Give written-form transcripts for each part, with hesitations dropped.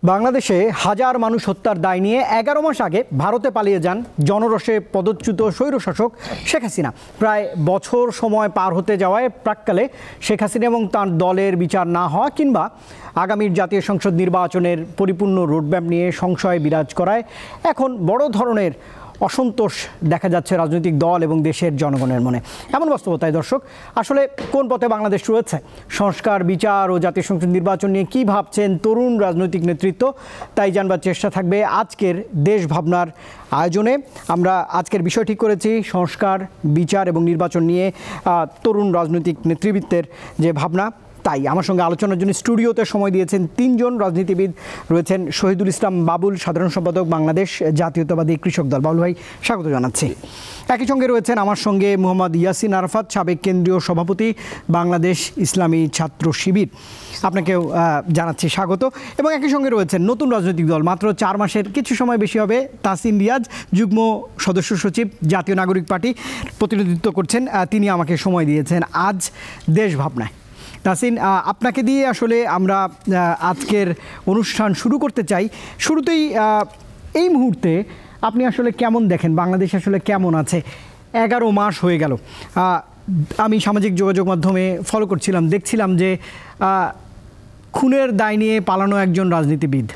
বাংলাদেশে হাজার মানুষ হত্যার দায় নিয়ে ১১ মাস আগে ভারতে পালিয়ে যান জনরোষে পদচ্যুত স্বৈরশাসক শেখ হাসিনা। প্রায় বছর সময় পার হতে যাওয়ায় প্রাক্কালে শেখ হাসিনা এবং তাঁর দলের বিচার না হওয়া কিংবা আগামীর জাতীয় সংসদ নির্বাচনের পরিপূর্ণ রোডম্যাপ নিয়ে সংশয় বিরাজ করায় এখন বড় ধরনের অসন্তোষ দেখা যাচ্ছে রাজনৈতিক দল এবং দেশের জনগণের মনে। এমন বাস্তবতায় দর্শক, আসলে কোন পথে বাংলাদেশ রয়েছে? সংস্কার, বিচার ও জাতীয় সংসদ নির্বাচন নিয়ে কী ভাবছেন তরুণ রাজনৈতিক নেতৃত্ব? তাই জানবার চেষ্টা থাকবে আজকের দেশ ভাবনার আয়োজনে। আমরা আজকের বিষয় ঠিক করেছি সংস্কার, বিচার এবং নির্বাচন নিয়ে তরুণ রাজনৈতিক নেতৃবৃন্দের যে ভাবনা। তাই আমার সঙ্গে আলোচনার জন্য স্টুডিওতে সময় দিয়েছেন তিনজন রাজনীতিবিদ। রয়েছেন শহীদুল ইসলাম বাবুল, সাধারণ সম্পাদক, বাংলাদেশ জাতীয়তাবাদী কৃষক দল। বাবুল ভাই, স্বাগত জানাচ্ছি। একই সঙ্গে রয়েছেন আমার সঙ্গে মোহাম্মদ ইয়াসিন আরাফাত, সাবেক কেন্দ্রীয় সভাপতি, বাংলাদেশ ইসলামী ছাত্র শিবির। আপনাকেও জানাচ্ছি স্বাগত। এবং একই সঙ্গে রয়েছেন নতুন রাজনৈতিক দল, মাত্র 4 মাসের কিছু সময় বেশি হবে, তাসিন রিয়াজ, যুগ্ম সদস্য সচিব, জাতীয় নাগরিক পার্টি প্রতিনিধিত্ব করছেন। তিনি আমাকে সময় দিয়েছেন আজ দেশ ভাবনায়। তাসিন, আপনাকে দিয়ে আসলে আমরা আজকের অনুষ্ঠান শুরু করতে চাই। শুরুতেই এই মুহূর্তে আপনি আসলে কেমন দেখেন বাংলাদেশ আসলে কেমন আছে? 11 মাস হয়ে গেল। আমি সামাজিক যোগাযোগ মাধ্যমে ফলো করছিলাম, দেখছিলাম যে খুনের দায় নিয়ে পালানো একজন রাজনীতিবিদ,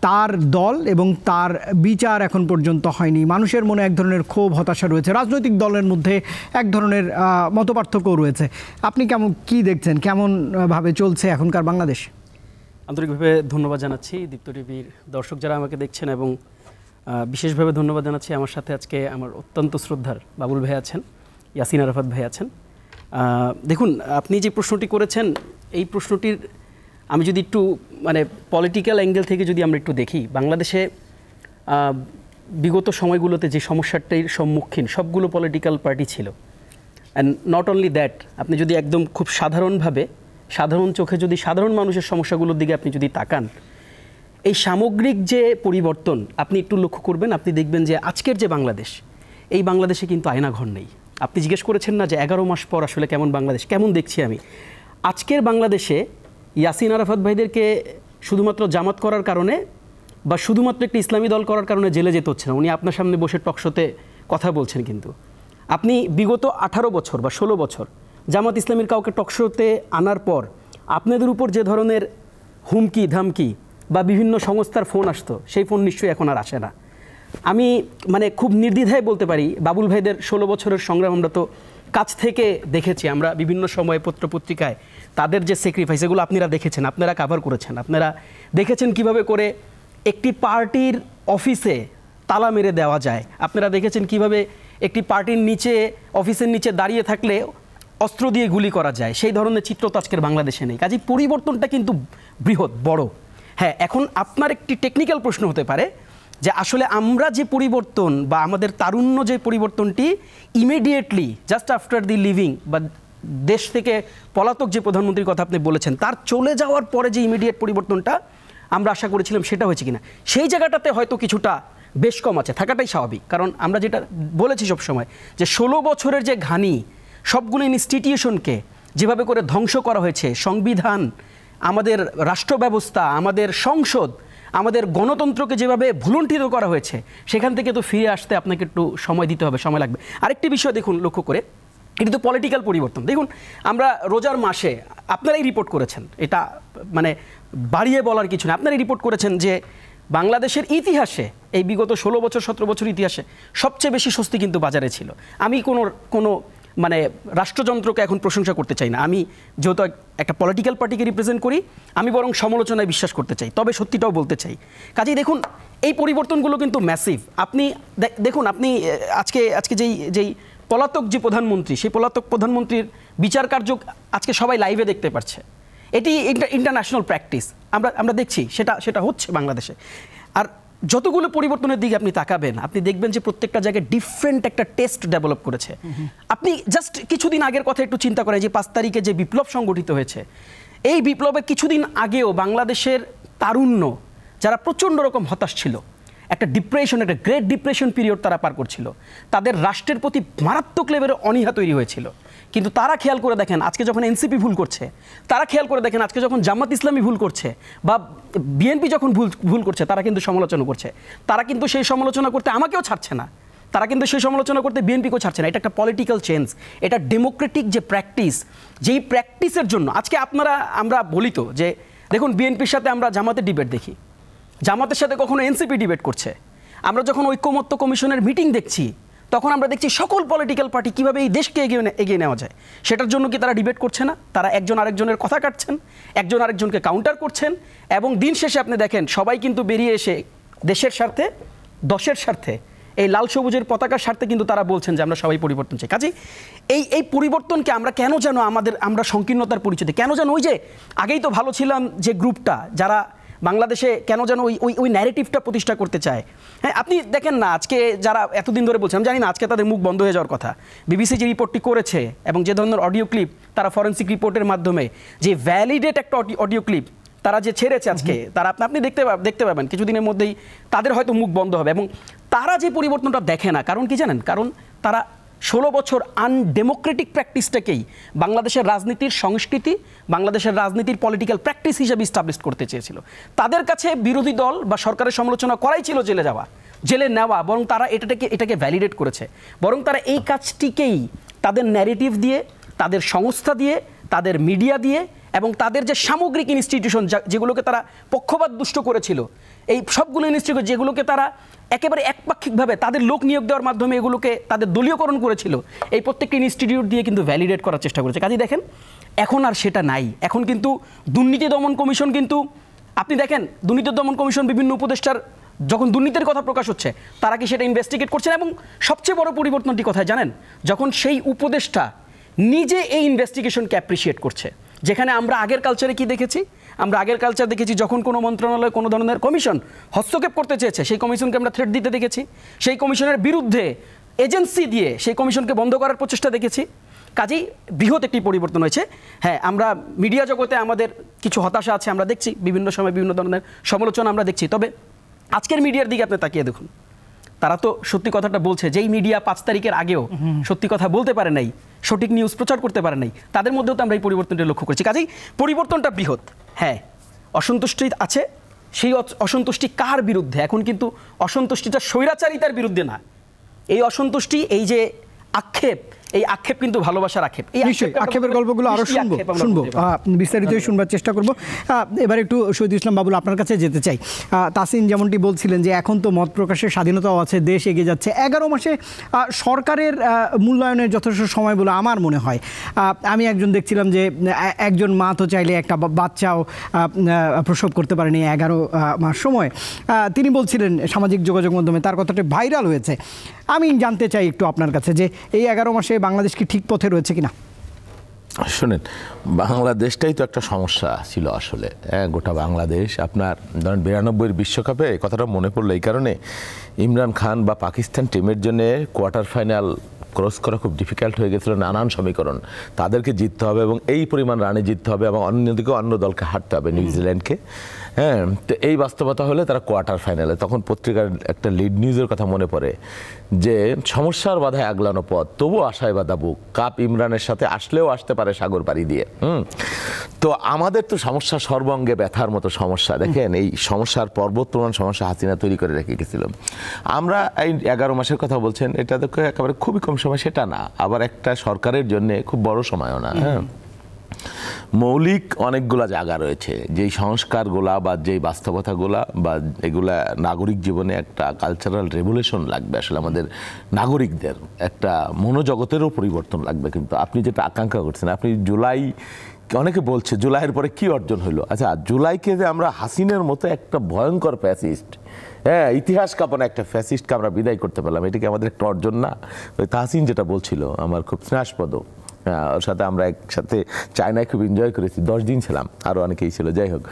তার দল এবং তার বিচার এখন পর্যন্ত হয়নি। মানুষের মনে এক ধরনের ক্ষোভ, হতাশা রয়েছে। রাজনৈতিক দলের মধ্যে এক ধরনের মতপার্থক্য রয়েছে। আপনি কি দেখছেন, কেমনভাবে চলছে এখনকার বাংলাদেশ? আন্তরিকভাবে ধন্যবাদ জানাচ্ছি দীপ্ত টিভির দর্শক যারা আমাকে দেখছেন, এবং বিশেষভাবে ধন্যবাদ জানাচ্ছি আমার সাথে আজকে আমার অত্যন্ত শ্রদ্ধার বাবুল ভাই আছেন, ইয়াসিন আরাফাত ভাই আছেন। দেখুন, আপনি যে প্রশ্নটি করেছেন, এই প্রশ্নটির আমি যদি একটু পলিটিক্যাল অ্যাঙ্গেল থেকে যদি আমরা একটু দেখি, বাংলাদেশে বিগত সময়গুলোতে যে সমস্যাটির সম্মুখীন সবগুলো পলিটিক্যাল পার্টি ছিল। অ্যান্ড নট অনলি দ্যাট, আপনি যদি একদম খুব সাধারণভাবে, সাধারণ চোখে যদি সাধারণ মানুষের সমস্যাগুলোর দিকে আপনি যদি তাকান, এই সামগ্রিক যে পরিবর্তন আপনি একটু লক্ষ্য করবেন, আপনি দেখবেন যে আজকের যে বাংলাদেশ, এই বাংলাদেশে কিন্তু আয়নাঘর নেই। আপনি জিজ্ঞেস করেছেন না যে 11 মাস পর আসলে কেমন বাংলাদেশ, কেমন দেখছি আমি আজকের বাংলাদেশে? ইয়াসিন আরাফাত ভাইদেরকে শুধুমাত্র জামাত করার কারণে বা শুধুমাত্র একটি ইসলামী দল করার কারণে জেলে যেতে হচ্ছে না। উনি আপনার সামনে বসে টকশোতে কথা বলছেন, কিন্তু আপনি বিগত 18 বছর বা 16 বছর জামাত ইসলামীর কাউকে টকশোতে আনার পর আপনাদের উপর যে ধরনের হুমকি ধামকি বা বিভিন্ন সংস্থার ফোন আসতো, সেই ফোন নিশ্চয়ই এখন আর আসে না। আমি খুব নির্দ্বিধায় বলতে পারি, বাবুল ভাইদের 16 বছরের সংগ্রাম আমরা তো কাছ থেকে দেখেছি। আমরা বিভিন্ন সময়ে পত্রপত্রিকায় তাদের যে স্যাক্রিফাইস, এগুলো আপনারা দেখেছেন, আপনারা কাভার করেছেন। আপনারা দেখেছেন কিভাবে করে একটি পার্টির অফিসে তালা মেরে দেওয়া যায়। আপনারা দেখেছেন কিভাবে একটি পার্টির নিচে, অফিসের নিচে দাঁড়িয়ে থাকলে অস্ত্র দিয়ে গুলি করা যায়। সেই ধরনের চিত্র তো আজকের বাংলাদেশে নেই। কাজেই পরিবর্তনটা কিন্তু বৃহৎ, বড়। হ্যাঁ, এখন আপনার একটি টেকনিক্যাল প্রশ্ন হতে পারে যে আসলে আমরা যে পরিবর্তন বা আমাদের তারুণ্য যে পরিবর্তনটি immediately just after the living বা দেশ থেকে পলাতক যে প্রধানমন্ত্রীর কথা আপনি বলেছেন, তার চলে যাওয়ার পরে যে ইমিডিয়েট পরিবর্তনটা আমরা আশা করেছিলাম, সেটা হয়েছে কিনা সেই জায়গাটাতে হয়তো কিছুটা বেশ কম আছে, থাকাটাই স্বাভাবিক। কারণ আমরা যেটা বলেছি সবসময় যে 16 বছরের যে ঘানি, সবগুলো ইনস্টিটিউশনকে যেভাবে করে ধ্বংস করা হয়েছে, সংবিধান, আমাদের রাষ্ট্র ব্যবস্থা, আমাদের সংসদ, আমাদের গণতন্ত্রকে যেভাবে ভুলুণ্ঠিত করা হয়েছে, সেখান থেকে তো ফিরে আসতে আপনাকে একটু সময় দিতে হবে, সময় লাগবে। আরেকটি বিষয় দেখুন, লক্ষ্য করে, এটা তো পলিটিক্যাল পরিবর্তন। দেখুন, আমরা রোজার মাসে, আপনারাই রিপোর্ট করেছেন, এটা বাড়িয়ে বলার কিছু না, আপনারাই রিপোর্ট করেছেন যে বাংলাদেশের ইতিহাসে, এই বিগত 16 বছর 17 বছর ইতিহাসে সবচেয়ে বেশি স্বস্তি কিন্তু বাজারে ছিল। আমি কোনো রাষ্ট্রযন্ত্রকে এখন প্রশংসা করতে চাই না। আমি যেহেতু একটা পলিটিক্যাল পার্টিকে রিপ্রেজেন্ট করি, আমি বরং সমালোচনায় বিশ্বাস করতে চাই, তবে সত্যিটাও বলতে চাই। কাজেই দেখুন, এই পরিবর্তনগুলো কিন্তু ম্যাসিভ। আপনি দেখুন, আপনি আজকে যেই পলাতক যে প্রধানমন্ত্রী, সেই পলাতক প্রধানমন্ত্রীর বিচার কার্য আজকে সবাই লাইভে দেখতে পাচ্ছে। এটি ইন্টারন্যাশনাল প্র্যাকটিস, আমরা দেখছি, সেটা হচ্ছে বাংলাদেশে। আর যতগুলো পরিবর্তনের দিকে আপনি তাকাবেন, আপনি দেখবেন যে প্রত্যেকটা জায়গায় ডিফারেন্ট একটা টেস্ট ডেভেলপ করেছে। আপনি জাস্ট কিছুদিন আগের কথা একটু চিন্তা করেন, যে 5 তারিখে যে বিপ্লব সংগঠিত হয়েছে, এই বিপ্লবের কিছুদিন আগেও বাংলাদেশের তারুণ্য যারা প্রচণ্ড রকম হতাশ ছিল, একটা ডিপ্রেশন, একটা গ্রেট ডিপ্রেশন পিরিয়ড তারা পার করছিল, তাদের রাষ্ট্রের প্রতি মারাত্মক লেভেলের অনীহা তৈরি হয়েছিল। কিন্তু তারা খেয়াল করে দেখেন আজকে যখন এনসিপি ভুল করছে, তারা খেয়াল করে দেখেন আজকে যখন জামাত ইসলামী ভুল করছে বা বিএনপি যখন ভুল করছে, তারা কিন্তু সমালোচনা করছে। তারা কিন্তু সেই সমালোচনা করতে আমাকেও ছাড়ছে না, তারা কিন্তু সেই সমালোচনা করতে বিএনপিকেও ছাড়ছে না। এটা একটা পলিটিক্যাল চেঞ্জ, এটা ডেমোক্রেটিক যে প্র্যাকটিস, যেই প্র্যাকটিসের জন্য আজকে আমরা বলি তো যে দেখুন বিএনপির সাথে আমরা জামাতের ডিবেট দেখি, জামাতের সাথে কখনো এনসিপি ডিবেট করছে। আমরা যখন ঐক্যমত্য কমিশনের মিটিং দেখছি তখন আমরা দেখছি সকল পলিটিক্যাল পার্টি কীভাবে এই দেশকে এগিয়ে নেওয়া যায়, সেটার জন্য কি তারা ডিবেট করছে না? তারা একজন আরেকজনের কথা কাটছেন, একজন আরেকজনকে কাউন্টার করছেন, এবং দিন শেষে আপনি দেখেন সবাই কিন্তু বেরিয়ে এসে দেশের স্বার্থে, দশের স্বার্থে, এই লাল সবুজের পতাকার স্বার্থে কিন্তু তারা বলছেন যে আমরা সবাই পরিবর্তন চাই। কাজেই এই পরিবর্তনকে আমরা কেন যেন আমরা সংকীর্ণতার পরিচয় কেন যেন ওই যে আগেই তো ভালো ছিলাম যে গ্রুপটা যারা বাংলাদেশে কেন যেন ওই ন্যারেটিভটা প্রতিষ্ঠা করতে চায়। হ্যাঁ, আপনি দেখেন না আজকে যারা এতদিন ধরে বলছেন, আমি জানি না আজকে তাদের মুখ বন্ধ হয়ে যাওয়ার কথা, বিবিসি যে রিপোর্টটি করেছে এবং যে ধরনের অডিও ক্লিপ তারা ফরেন্সিক রিপোর্টের মাধ্যমে যে ভ্যালিডেট একটা অডিও ক্লিপ তারা যে ছেড়েছে আজকে, তারা আপনি দেখতে পাবেন কিছুদিনের মধ্যেই তাদের হয়তো মুখ বন্ধ হবে। এবং তারা যে পরিবর্তনটা দেখে না, কারণ কি জানেন? কারণ তারা 16 বছর আনডেমোক্রেটিক প্র্যাকটিসটাকেই বাংলাদেশের রাজনীতির সংস্কৃতি, বাংলাদেশের রাজনীতির পলিটিক্যাল প্র্যাকটিস হিসেবে ইস্টাবলিশ করতে চেয়েছিল। তাদের কাছে বিরোধী দল বা সরকারের সমালোচনা করাই ছিল জেলে নেওয়া, বরং তারা এটাকে ভ্যালিডেট করেছে। বরং তারা এই কাজটিকেই তাদের ন্যারেটিভ দিয়ে, তাদের সংস্থা দিয়ে, তাদের মিডিয়া দিয়ে এবং তাদের যে সামগ্রিক ইনস্টিটিউশন যেগুলোকে তারা পক্ষপাত দুষ্ট করেছিল, এই সবগুলো ইনস্টিটিউট যেগুলোকে তারা একেবারে একপাক্ষিকভাবে তাদের লোক নিয়োগ দেওয়ার মাধ্যমে এগুলোকে তাদের দলীয়করণ করেছিল, এই প্রত্যেকটি ইনস্টিটিউট দিয়ে কিন্তু ভ্যালিডেট করার চেষ্টা করেছে। কাজেই দেখেন এখন আর সেটা নাই। এখন কিন্তু দুর্নীতি দমন কমিশন, কিন্তু আপনি দেখেন দুর্নীতি দমন কমিশন বিভিন্ন উপদেষ্টার যখন দুর্নীতির কথা প্রকাশ হচ্ছে তারা কি সেটা ইনভেস্টিগেট করছেন? এবং সবচেয়ে বড় পরিবর্তনটি কোথায় জানেন? যখন সেই উপদেষ্টা নিজে এই ইনভেস্টিগেশনকে অ্যাপ্রিসিয়েট করছে। যেখানে আমরা আগের কালচারে কি দেখেছি? আমরা আগের কালচার দেখেছি যখন কোনো মন্ত্রণালয় কোনো ধরনের কমিশন হস্তক্ষেপ করতে চেয়েছে সেই কমিশনকে আমরা থ্রেট দিতে দেখেছি, সেই কমিশনের বিরুদ্ধে এজেন্সি দিয়ে সেই কমিশনকে বন্ধ করার প্রচেষ্টা দেখেছি। কাজেই বৃহৎ একটি পরিবর্তন হয়েছে। হ্যাঁ, আমরা মিডিয়া জগতে আমাদের কিছু হতাশা আছে, আমরা দেখছি বিভিন্ন সময় বিভিন্ন ধরনের সমালোচনা আমরা দেখছি। তবে আজকের মিডিয়ার দিকে আপনি তাকিয়ে দেখুন, তারা তো সত্যি কথাটা বলছে। যেই মিডিয়া 5 তারিখের আগেও সত্যি কথা বলতে পারে নাই, সঠিক নিউজ প্রচার করতে পারে নাই, তাদের মধ্যেও তো আমরা এই পরিবর্তনটা লক্ষ্য করেছি। কাজেই পরিবর্তনটা বৃহৎ। হ্যাঁ, অসন্তুষ্টি আছে, সেই অসন্তুষ্টি কার বিরুদ্ধে? এখন কিন্তু অসন্তুষ্টিটা স্বৈরাচারিতার বিরুদ্ধে না, এই অসন্তুষ্টি, এই যে আক্ষেপ, এই আক্ষেপ কিন্তু ভালোবাসার আক্ষেপ। এই আক্ষেপের গল্পগুলো আরো শুনবো, বিস্তারিত শুনবার চেষ্টা করব। এবার একটু শহীদুল ইসলাম বাবুল আপনার কাছে যেতে চাই। তাসিন যেমনটি বলছিলেন যে এখন তো মত প্রকাশের স্বাধীনতাও আছে, দেশ এগিয়ে যাচ্ছে। 11 মাসে সরকারের মূল্যায়নের যথেষ্ট সময় বলে আমার মনে হয়। আমি একজন দেখছিলাম যে একজন মা তো চাইলে একটা বাচ্চাও প্রসব করতে পারেনি 11 মাস সময়। তিনি বলছিলেন সামাজিক যোগাযোগ মাধ্যমে, তার কথাটা ভাইরাল হয়েছে। আমি জানতে চাই একটু আপনার কাছে যে এই 11 মাসে বাংলাদেশ কি ঠিক পথে রয়েছে কিনা? শুনেন, বাংলাদেশটাই তো একটা সমস্যা ছিল আসলে। গোটা বাংলাদেশ আপনার ধরেন 92 বিশ্বকাপে কথাটা মনে পড়লো এই কারণে, ইমরান খান বা পাকিস্তান টিমের জন্য কোয়ার্টার ফাইনাল ক্রস করা খুব ডিফিকাল্ট হয়ে গেছিলো। নানান সমীকরণ, তাদেরকে জিততে হবে এবং এই পরিমাণ রানে জিততে হবে এবং অন্যদিকে অন্য দলকে হারতে হবে, নিউজিল্যান্ডকে। হ্যাঁ, তো এই বাস্তবতা হলে তারা কোয়ার্টার ফাইনালে। তখন পত্রিকার একটা লিড নিউজের কথা মনে পড়ে যে সমস্যার বাধায় আগলানো পথ, তবু আশায় বাধা বুক, কাপ ইমরানের সাথে আসলেও আসতে পারে সাগর পাড়ি দিয়ে। তো আমাদের তো সমস্যা সর্বাঙ্গে ব্যথার মতো সমস্যা। দেখেন, এই সমস্যার পর্বত প্রমাণ সমস্যা হাসিনা তৈরি করে রেখে গেছিল। আমরা এই 11 মাসের কথা বলছেন, এটা দেখো একেবারে খুবই কম সময় সেটা না, আবার একটা সরকারের জন্য খুব বড় সময়ও না। হ্যাঁ, মৌলিক অনেকগুলা জায়গা রয়েছে যেই সংস্কারগুলা বা যেই বাস্তবতাগুলা বা এগুলা নাগরিক জীবনে একটা কালচারাল রেভলিউশন লাগবে। আসলে আমাদের নাগরিকদের একটা মনোজগতেরও পরিবর্তন লাগবে। কিন্তু আপনি যেটা আকাঙ্ক্ষা করছেন, আপনি জুলাই, অনেকে বলছে জুলাইয়ের পরে কি অর্জন হলো। আচ্ছা, জুলাইকে যে আমরা হাসিনের মতো একটা ভয়ঙ্কর ফ্যাসিস্ট, হ্যাঁ ইতিহাস কাঁপানো একটা ফ্যাসিস্টকে আমরা বিদায় করতে পারলাম, এটা কি আমাদের একটা অর্জন না? ওই তাহসিন যেটা বলছিল আমার খুব স্নেহাস্পদ। ওর সাথে আমরা একসাথে চায়নায় খুব এনজয় করেছি, 10 দিন ছিলাম, আরও অনেকেই ছিল। যাই হোক,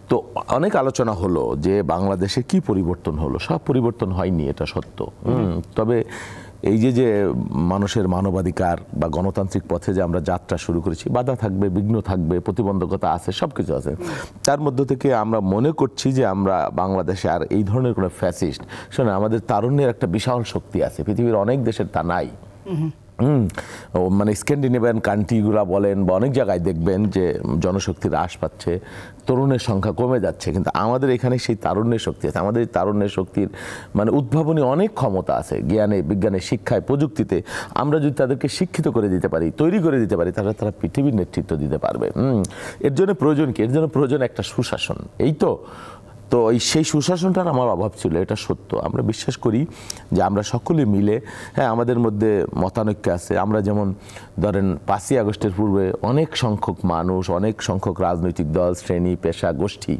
তো অনেক আলোচনা হলো যে বাংলাদেশে কি পরিবর্তন হলো। সব পরিবর্তন হয়নি, এটা সত্য। তবে এই যে মানুষের মানবাধিকার বা গণতান্ত্রিক পথে যে আমরা যাত্রা শুরু করেছি, বাধা থাকবে, বিঘ্ন থাকবে, প্রতিবন্ধকতা আছে, সব কিছু আছে। তার মধ্য থেকে আমরা মনে করছি যে আমরা বাংলাদেশে আর এই ধরনের কোনো ফ্যাসিস্ট, শোনো, আমাদের তারুণ্যের একটা বিশাল শক্তি আছে, পৃথিবীর অনেক দেশের তা নাই। মানে স্ক্যান্ডিনেভিয়ান কান্ট্রিগুলা বলেন বা অনেক জায়গায় দেখবেন যে জনশক্তি হ্রাস পাচ্ছে, তরুণের সংখ্যা কমে যাচ্ছে, কিন্তু আমাদের এখানে সেই তারুণ্যের শক্তি আছে। আমাদের এই তারুণ্যের শক্তির মানে উদ্ভাবনী অনেক ক্ষমতা আছে, জ্ঞানে, বিজ্ঞানে, শিক্ষায়, প্রযুক্তিতে। আমরা যদি তাদেরকে শিক্ষিত করে দিতে পারি, তৈরি করে দিতে পারি, তাহলে তারা পৃথিবীর নেতৃত্ব দিতে পারবে। এর জন্য প্রয়োজন কি? এর জন্য প্রয়োজন একটা সুশাসন। এই তো সেই সুশাসনটার আমার অভাব ছিল, এটা সত্য। আমরা বিশ্বাস করি যে আমরা সকলে মিলে, হ্যাঁ, আমাদের মধ্যে মতানৈক্য আছে। আমরা যেমন ধরেন 5ই আগস্টের পূর্বে অনেক সংখ্যক মানুষ, অনেক সংখ্যক রাজনৈতিক দল, শ্রেণী, পেশা, গোষ্ঠী,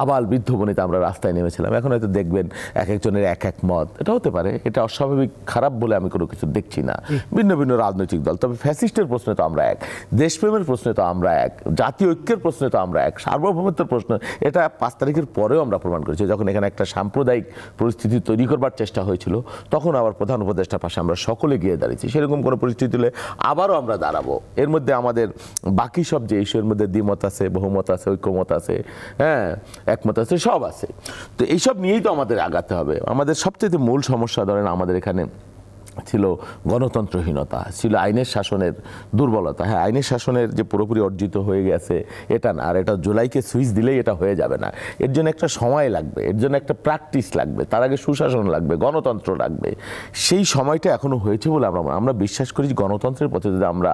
আবাল বৃদ্ধ বনিতা আমরা রাস্তায় নেমেছিলাম। এখন হয়তো দেখবেন এক একজনের এক এক মত, এটা হতে পারে, এটা অস্বাভাবিক খারাপ বলে আমি কোনো কিছু দেখছি না। ভিন্ন ভিন্ন রাজনৈতিক দল, তবে ফ্যাসিস্টের প্রশ্নে তো আমরা এক, দেশপ্রেমের প্রশ্নে তো আমরা এক, জাতীয় ঐক্যের প্রশ্নে তো আমরা এক, সার্বভৌমত্বের প্রশ্ন, এটা 5 তারিখের পরেও আমরা প্রমাণ করেছি। যখন এখানে একটা সাম্প্রদায়িক পরিস্থিতি তৈরি করবার চেষ্টা হয়েছিল, তখন আবার প্রধান উপদেষ্টার পাশে আমরা সকলে গিয়ে দাঁড়িয়েছি। সেরকম কোনো পরিস্থিতি হলে আবারও আমরা দাঁড়াবো। এর মধ্যে আমাদের বাকি সব যে ইস্যুর মধ্যে দ্বিমত আছে, বহুমত আছে, ঐক্যমত আছে, হ্যাঁ, একমত আছে, সব আছে। তো এইসব নিয়েই তো আমাদের আগাতে হবে। আমাদের সবচেয়ে মূল সমস্যা ধরেন আমাদের এখানে ছিল গণতন্ত্রহীনতা, ছিল আইনের শাসনের দুর্বলতা। হ্যাঁ, আইনের শাসনের যে পুরোপুরি অর্জিত হয়ে গেছে এটা না, আর এটা জুলাইকে সুইচ দিলেই এটা হয়ে যাবে না। এর জন্য একটা সময় লাগবে, এর জন্য একটা প্র্যাকটিস লাগবে, তার আগে সুশাসন লাগবে, গণতন্ত্র লাগবে। সেই সময়টা এখনো হয়েছে বলে আমরা বিশ্বাস করি যে গণতন্ত্রের পথে যদি আমরা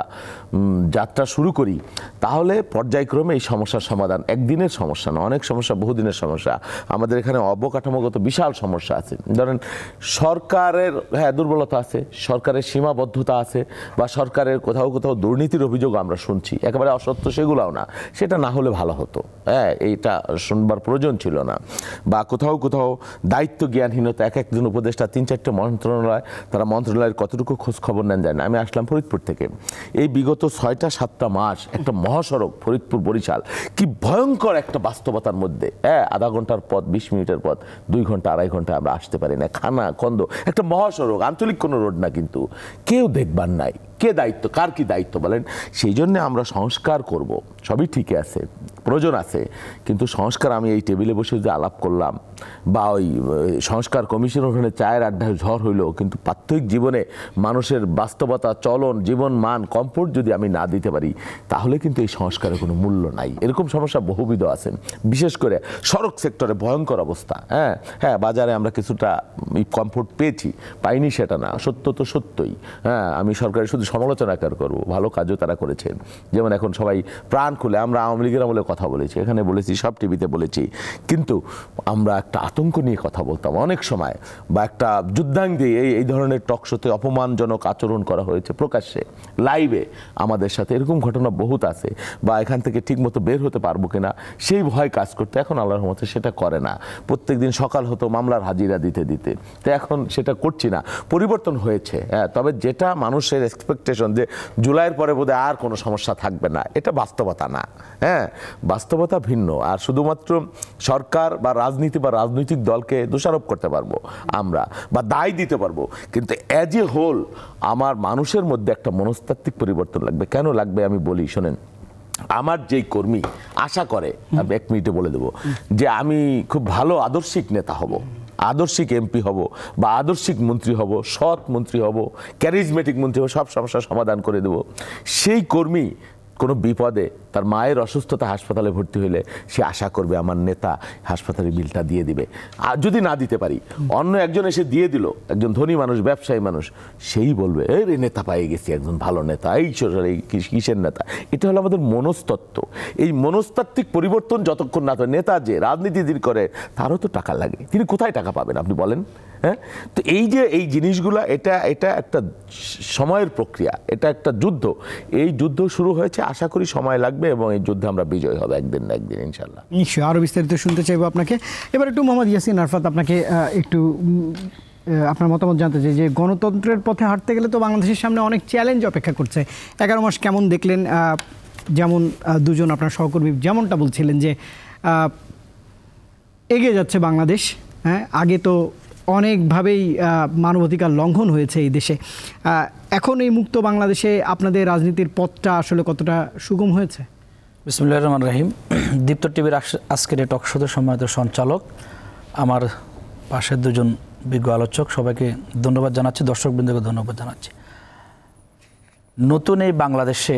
যাত্রা শুরু করি, তাহলে পর্যায়ক্রমে এই সমস্যার সমাধান একদিনের সমস্যা না, অনেক সমস্যা বহুদিনের সমস্যা। আমাদের এখানে অবকাঠামোগত বিশাল সমস্যা আছে। ধরেন সরকারের, হ্যাঁ, দুর্বলতা আছে, সরকারের সীমাবদ্ধতা আছে, বা সরকারের কোথাও কোথাও দুর্নীতির অভিযোগ আমরা শুনছি, একেবারে অসত্য সেগুলোও না, সেটা না হলে ভালো হতো, হ্যাঁ, এইটা শুনবার প্রয়োজন ছিল না। বা কোথাও কোথাও দায়িত্ব জ্ঞানহীনতা, এক একজন উপদেষ্টা 3-4টে মন্ত্রণালয়, তারা মন্ত্রণালয়ের কতটুকু খোঁজ খবর নেন যায় না। আমি আসলাম ফরিদপুর থেকে, এই বিগত 6-7টা মাস একটা মহাসড়ক ফরিদপুর বরিশাল, কি ভয়ঙ্কর একটা বাস্তবতার মধ্যে, হ্যাঁ, আধা ঘন্টার পথ, 20 মিনিটের পথ 2 ঘন্টা 2.5 ঘন্টা আমরা আসতে পারি না, খানা খন্দ, একটা মহাসড়ক, আঞ্চলিক কোনো রোড না, কিন্তু কেউ দেখবার নাই। কে দায়িত্ব, কার কি দায়িত্ব বলেন? সেই জন্য আমরা সংস্কার করব, সবই ঠিক আছে, প্রয়োজন আছে, কিন্তু সংস্কার আমি এই টেবিলে বসে যে আলাপ করলাম, বা ওই সংস্কার কমিশন ওখানে চায়ের আড্ডায় ঝড় হইলো, কিন্তু প্রাত্যহিক জীবনে মানুষের বাস্তবতা, চলন, জীবন মান, কমফোর্ট যদি আমি না দিতে পারি, তাহলে কিন্তু এই সংস্কারের কোনো মূল্য নাই। এরকম সমস্যা বহুবিধ আছে, বিশেষ করে সড়ক সেক্টরে ভয়ঙ্কর অবস্থা। হ্যাঁ হ্যাঁ, বাজারে আমরা কিছুটা কমফোর্ট পেয়েছি, পাইনি সেটা না, সত্য তো সত্যই। হ্যাঁ, আমি সরকারের শুধু সমালোচনা করবো, ভালো কাজও তারা করেছেন। যেমন এখন সবাই প্রাণ খুলে, আমরা আওয়ামী লীগের আমলে কথা বলেছি, এখানে বলেছি, সব টিভিতে বলেছি, কিন্তু আমরা একটা আতঙ্ক নিয়ে কথা বলতাম অনেক সময়, বা একটা যুদ্ধাঙ্গে এই ধরনের টকশোতে অপমানজনক আচরণ করা হয়েছে প্রকাশ্যে, লাইভে আমাদের সাথে, এরকম ঘটনা বহুত আছে। বা এখান থেকে ঠিকমতো বের হতে পারবো কিনা সেই ভয় কাজ করতে, এখন আল্লাহর রহমতে সেটা করে না। প্রত্যেকদিন সকাল হতো মামলার হাজিরা দিতে দিতে, তো এখন সেটা করছি না। পরিবর্তন হয়েছে, হ্যাঁ, তবে যেটা মানুষের এক্সপেকটেশন যে জুলাইয়ের পরে বোধহয় আর কোনো সমস্যা থাকবে না, এটা বাস্তবতা না। হ্যাঁ, বাস্তবতা ভিন্ন। আর শুধুমাত্র সরকার বা রাজনীতি বা রাজনৈতিক দলকে দোষারোপ করতে পারবো আমরা, বা দায় দিতে পারবো, কিন্তু অ্যাজ এ হোল আমার মানুষের মধ্যে একটা মনস্তাত্ত্বিক পরিবর্তন লাগবে। কেন লাগবে আমি বলি, শোনেন। আমার যেই কর্মী আশা করে, আমি 1 মিনিটে বলে দেবো, যে আমি খুব ভালো আদর্শিক নেতা হব, আদর্শিক এমপি হব, বা আদর্শিক মন্ত্রী হব, সৎ মন্ত্রী হব, ক্যারিজমেটিক মন্ত্রী হব, সব সমস্যার সমাধান করে দেব, সেই কর্মী কোনো বিপদে, তার মায়ের অসুস্থতা, হাসপাতালে ভর্তি হইলে সে আশা করবে আমার নেতা হাসপাতালের বিলটা দিয়ে দিবে। আর যদি না দিতে পারি, অন্য একজন এসে দিয়ে দিল, একজন ধনী মানুষ, ব্যবসায়ী মানুষ, সেই বলবে এই রে নেতা পেয়ে গেছি, একজন ভালো নেতা, এই কিসের নেতা। এটা হলো আমাদের মনস্তত্ত্ব। এই মনস্তাত্ত্বিক পরিবর্তন যতক্ষণ না হয়, নেতা যে রাজনীতি যিনি করে তারও তো টাকা লাগে, তিনি কোথায় টাকা পাবেন আপনি বলেন? হ্যাঁ, তো এই যে এই জিনিসগুলো, এটা একটা সময়ের প্রক্রিয়া, এটা একটা যুদ্ধ। এই যুদ্ধ শুরু হয়েছে, আশা করি সময় লাগবে, এবং এই যুদ্ধে আমরা বিজয় হবে একদিন না একদিন ইনশাল্লাহ। নিশ্চয়ই আরও বিস্তারিত শুনতে চাইবো আপনাকে। এবার একটু মোহাম্মদ ইয়াসিন আরাফাত, আপনাকে একটু আপনার মতামত জানতে চাই যে গণতন্ত্রের পথে হাঁটতে গেলে তো বাংলাদেশের সামনে অনেক চ্যালেঞ্জ অপেক্ষা করছে। 11 মাস কেমন দেখলেন? যেমন দুজন আপনার সহকর্মী যেমনটা বলছিলেন যে এগিয়ে যাচ্ছে বাংলাদেশ, হ্যাঁ, আগে তো অনেকভাবেই মানবাধিকার লঙ্ঘন হয়েছে এই দেশে। এখন এই মুক্ত বাংলাদেশে আপনাদের রাজনীতির পথটা আসলে কতটা সুগম হয়েছে? বিসমিল্লাহির রহমানির রহিম। দীপ্ত টিভির আজকের এই টকশোতে সম্মানিত সঞ্চালক, আমার পাশের দুজন বিজ্ঞ আলোচক, সবাইকে ধন্যবাদ জানাচ্ছি, দর্শকবৃন্দকে ধন্যবাদ জানাচ্ছি। নতুন এই বাংলাদেশে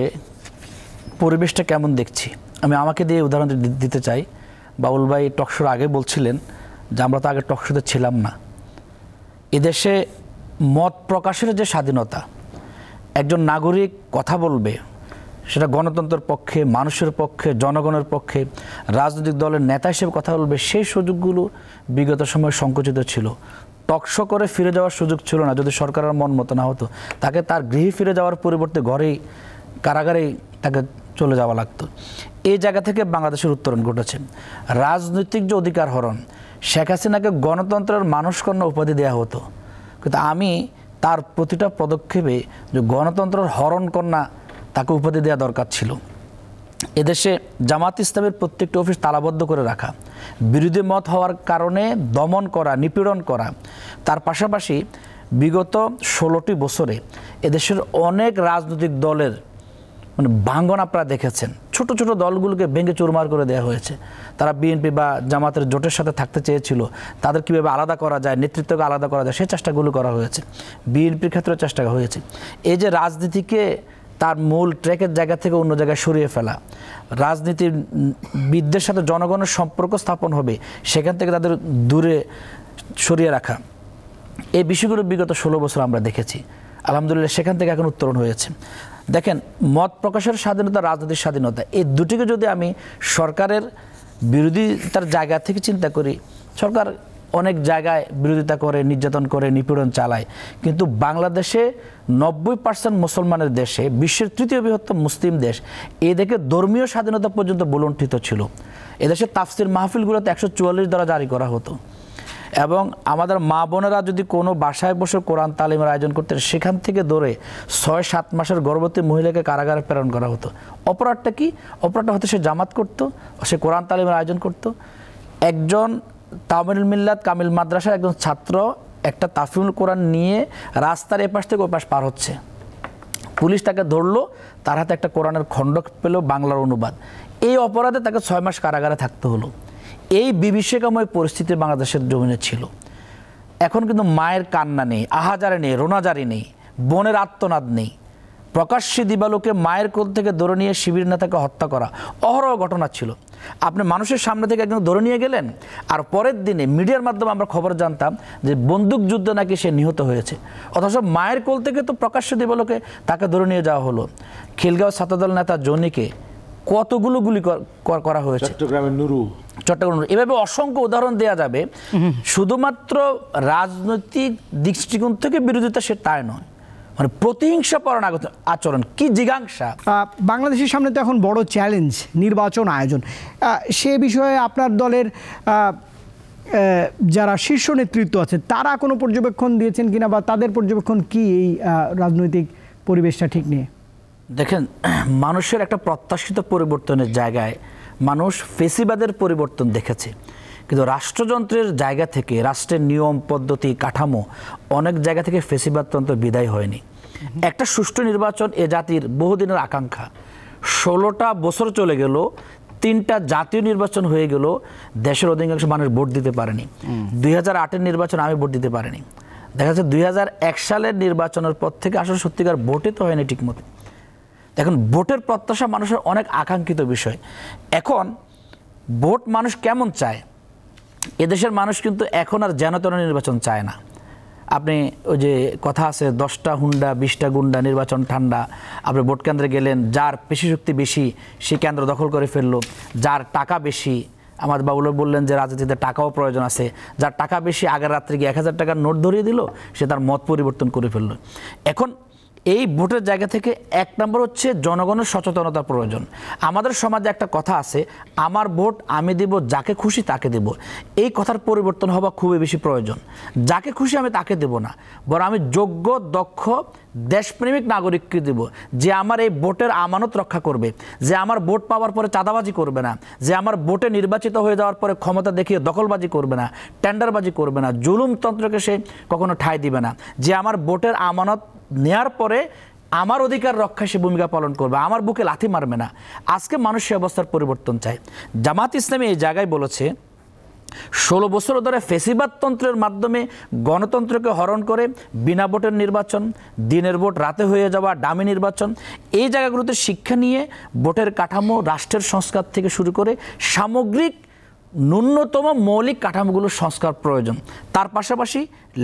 পরিবেশটা কেমন দেখছি, আমি আমাকে দিয়ে উদাহরণ দিতে চাই। বাউল ভাই টকশোর আগে বলছিলেন যে আমরা তো আগে টকশোতে ছিলাম না। এদেশে মত প্রকাশের যে স্বাধীনতা, একজন নাগরিক কথা বলবে, সেটা গণতন্ত্রের পক্ষে, মানুষের পক্ষে, জনগণের পক্ষে, রাজনৈতিক দলের নেতা হিসেবে কথা বলবে, সেই সুযোগগুলো বিগত সময়ে সংকুচিত ছিল। টকশো করে ফিরে যাওয়ার সুযোগ ছিল না। যদি সরকারের মন মতো না হতো, তাকে তার গৃহে ফিরে যাওয়ার পরিবর্তে ঘরেই, কারাগারেই তাকে চলে যাওয়া লাগতো। এই জায়গা থেকে বাংলাদেশের উত্তরণ ঘটেছে। রাজনৈতিক যে অধিকার হরণ, শেখ হাসিনাকে গণতন্ত্রের মানুষকন্যা উপাধি দেওয়া হতো, কিন্তু আমি তার প্রতিটা পদক্ষেপে যে গণতন্ত্রের হরণ কন্যা তাকে উপাধি দেওয়া দরকার ছিল। এদেশে জামাত ইসলামের প্রত্যেকটা অফিস তালাবদ্ধ করে রাখা, বিরোধী মত হওয়ার কারণে দমন করা, নিপীড়ন করা, তার পাশাপাশি বিগত 16টি বছরে এদেশের অনেক রাজনৈতিক দলের ভাঙ্গন আপনারা দেখেছেন। ছোট ছোট দলগুলোকে ভেঙে চুরমার করে দেওয়া হয়েছে। তারা বিএনপি বা জামাতের জোটের সাথে থাকতে চেয়েছিল, তাদের কীভাবে আলাদা করা যায়, নেতৃত্বকে আলাদা করা যায়, সেই চেষ্টাগুলো করা হয়েছে। বিএনপির ক্ষেত্রেও চেষ্টা হয়েছে। এই যে রাজনীতিকে তার মূল ট্র্যাকের জায়গা থেকে অন্য জায়গায় সরিয়ে ফেলা, রাজনীতিবিদদের সাথে জনগণের সম্পর্ক স্থাপন হবে, সেখান থেকে তাদের দূরে সরিয়ে রাখা, এই বিষয়গুলো বিগত 16 বছর আমরা দেখেছি। আলহামদুলিল্লাহ সেখান থেকে এখন উত্তরণ হয়েছে। দেখেন, মত প্রকাশের স্বাধীনতা, রাজনৈতিক স্বাধীনতা, এই দুটিকে যদি আমি সরকারের বিরোধিতার জায়গা থেকে চিন্তা করি, সরকার অনেক জায়গায় বিরোধিতা করে, নির্যাতন করে, নিপীড়ন চালায়, কিন্তু বাংলাদেশে 90% মুসলমানের দেশে, বিশ্বের 3য় বৃহত্তম মুসলিম দেশ, এই দেখে ধর্মীয় স্বাধীনতা পর্যন্ত বলুণ্ঠিত ছিল। এদেশে তাফসির মাহফিলগুলোতে 144 ধারা জারি করা হতো, এবং আমাদের মা বোনেরা যদি কোনো বাসায় বসে কোরআন তালিমের আয়োজন করতেন, সেখান থেকে ধরে 6-7 মাসের গর্ভবতী মহিলাকে কারাগারে প্রেরণ করা হতো। অপরাধটা কি? অপরাধটা হয়তো সে জামাত করতো, সে কোরআন তালিমের আয়োজন করত। একজন তামিল মিল্লাত কামিল মাদ্রাসার একজন ছাত্র একটা তাফিমুল কোরআন নিয়ে রাস্তার এপাশ থেকে ওপাশ পার হচ্ছে, পুলিশ তাকে ধরলো, তার হাতে একটা কোরআনের খণ্ড পেল, বাংলার অনুবাদ। এই অপরাধে তাকে 6 মাস কারাগারে থাকতে হলো। এই বিভীষিকাময় পরিস্থিতি বাংলাদেশের জমিনে ছিল। এখন কিন্তু মায়ের কান্না নেই, আহাজারে নেই, রোনাজারি নেই, বোনের আত্মনাদ নেই। প্রকাশ্যে দিবালোকে মায়ের কোল থেকে ধরে নিয়ে শিবির নেতাকে হত্যা করা অহরহ ঘটনা ছিল। আপনি মানুষের সামনে থেকে একজন ধরে নিয়ে গেলেন, আর পরের দিনে মিডিয়ার মাধ্যমে আমরা খবর জানতাম যে বন্দুক যুদ্ধে নাকি সে নিহত হয়েছে, অথচ মায়ের কোল থেকে তো প্রকাশ্যে দিবালোকে তাকে ধরে নিয়ে যাওয়া হলো। খিলগাঁও ছাত্রদল নেতা জনিকে কতগুলো গুলি করা হয়েছে, চট্টগ্রাম। এভাবে অসংখ্য উদাহরণ দেওয়া যাবে। শুধুমাত্র রাজনৈতিক দৃষ্টিকোণ থেকে বিরোধিতা সে তাই নয়, মানে প্রতিহিংসাপরণ আচরণ, কি জিজ্ঞাসা। বাংলাদেশের সামনে তো এখন বড় চ্যালেঞ্জ নির্বাচন আয়োজন। সে বিষয়ে আপনার দলের যারা শীর্ষ নেতৃত্ব আছে তারা কোনো পর্যবেক্ষণ দিয়েছেন কিনা, বা তাদের পর্যবেক্ষণ কি এই রাজনৈতিক পরিবেশটা ঠিক নিয়ে? দেখেন, মানুষের একটা প্রত্যাশিত পরিবর্তনের জায়গায় মানুষ ফেসিবাদের পরিবর্তন দেখেছে, কিন্তু রাষ্ট্রযন্ত্রের জায়গা থেকে, রাষ্ট্রের নিয়ম পদ্ধতি কাঠামো, অনেক জায়গা থেকে ফেসিবাদতন্ত্র বিদায় হয়নি। একটা সুষ্ঠু নির্বাচন এ জাতির বহুদিনের আকাঙ্ক্ষা। 16টা বছর চলে গেল, 3টা জাতীয় নির্বাচন হয়ে গেল, দেশের অধিকাংশ মানুষ ভোট দিতে পারেনি। 2008-এর নির্বাচন আমি ভোট দিতে পারিনি। দেখা যাচ্ছে 2001 সালের নির্বাচনের পর থেকে আসলে সত্যিকার ভোটই তো হয়নি ঠিকমতো। এখন ভোটের প্রত্যাশা মানুষের অনেক আকাঙ্ক্ষিত বিষয়। এখন ভোট মানুষ কেমন চায়? এদেশের মানুষ কিন্তু এখন আর যেন তেন নির্বাচন চায় না। আপনি ওই যে কথা আছে, 10টা হুন্ডা 20টা গুন্ডা, নির্বাচন ঠান্ডা। আপনি ভোট কেন্দ্রে গেলেন, যার পেশি শক্তি বেশি সে কেন্দ্র দখল করে ফেললো, যার টাকা বেশি, আমার বাবুল বললেন যে রাজনীতিতে টাকাও প্রয়োজন আছে, যার টাকা বেশি আগের রাত্রে গিয়ে 1000 টাকার নোট ধরিয়ে দিল, সে তার মত পরিবর্তন করে ফেললো। এখন এই ভোটের জায়গা থেকে 1 নম্বর হচ্ছে জনগণের সচেতনতার প্রয়োজন। আমাদের সমাজে একটা কথা আছে, আমার ভোট আমি দেব, যাকে খুশি তাকে দেব। এই কথার পরিবর্তন হওয়া খুবই বেশি প্রয়োজন। যাকে খুশি আমি তাকে দেব না, বরং আমি যোগ্য, দক্ষ, দেশপ্রেমিক নাগরিককে দেব, যে আমার এই ভোটের আমানত রক্ষা করবে, যে আমার ভোট পাওয়ার পরে চাঁদাবাজি করবে না, যে আমার ভোটে নির্বাচিত হয়ে যাওয়ার পরে ক্ষমতা দেখিয়ে দখলবাজি করবে না, টেন্ডারবাজি করবে না, জুলুমতন্ত্রকে সে কখনো ঠাঁই দিবে না, যে আমার ভোটের আমানত নেয়ার পরে আমার অধিকার রক্ষায় সে ভূমিকা পালন করবে, আমার বুকে লাথি মারবে না। আজকে মানুষ সে অবস্থার পরিবর্তন চায়। জামাত ইসলামী এই জায়গায় বলেছে 16 বছর ধরে ফেসিবাদতন্ত্রের মাধ্যমে গণতন্ত্রকে হরণ করে বিনা ভোটের নির্বাচন, দিনের ভোট রাতে হয়ে যাওয়া, ডামি নির্বাচন, এই জায়গাগুলোতে শিক্ষা নিয়ে ভোটের কাঠামো, রাষ্ট্রের সংস্কার থেকে শুরু করে সামগ্রিক ন্যূনতম মৌলিক কাঠামোগুলোর সংস্কার প্রয়োজন। তার পাশাপাশি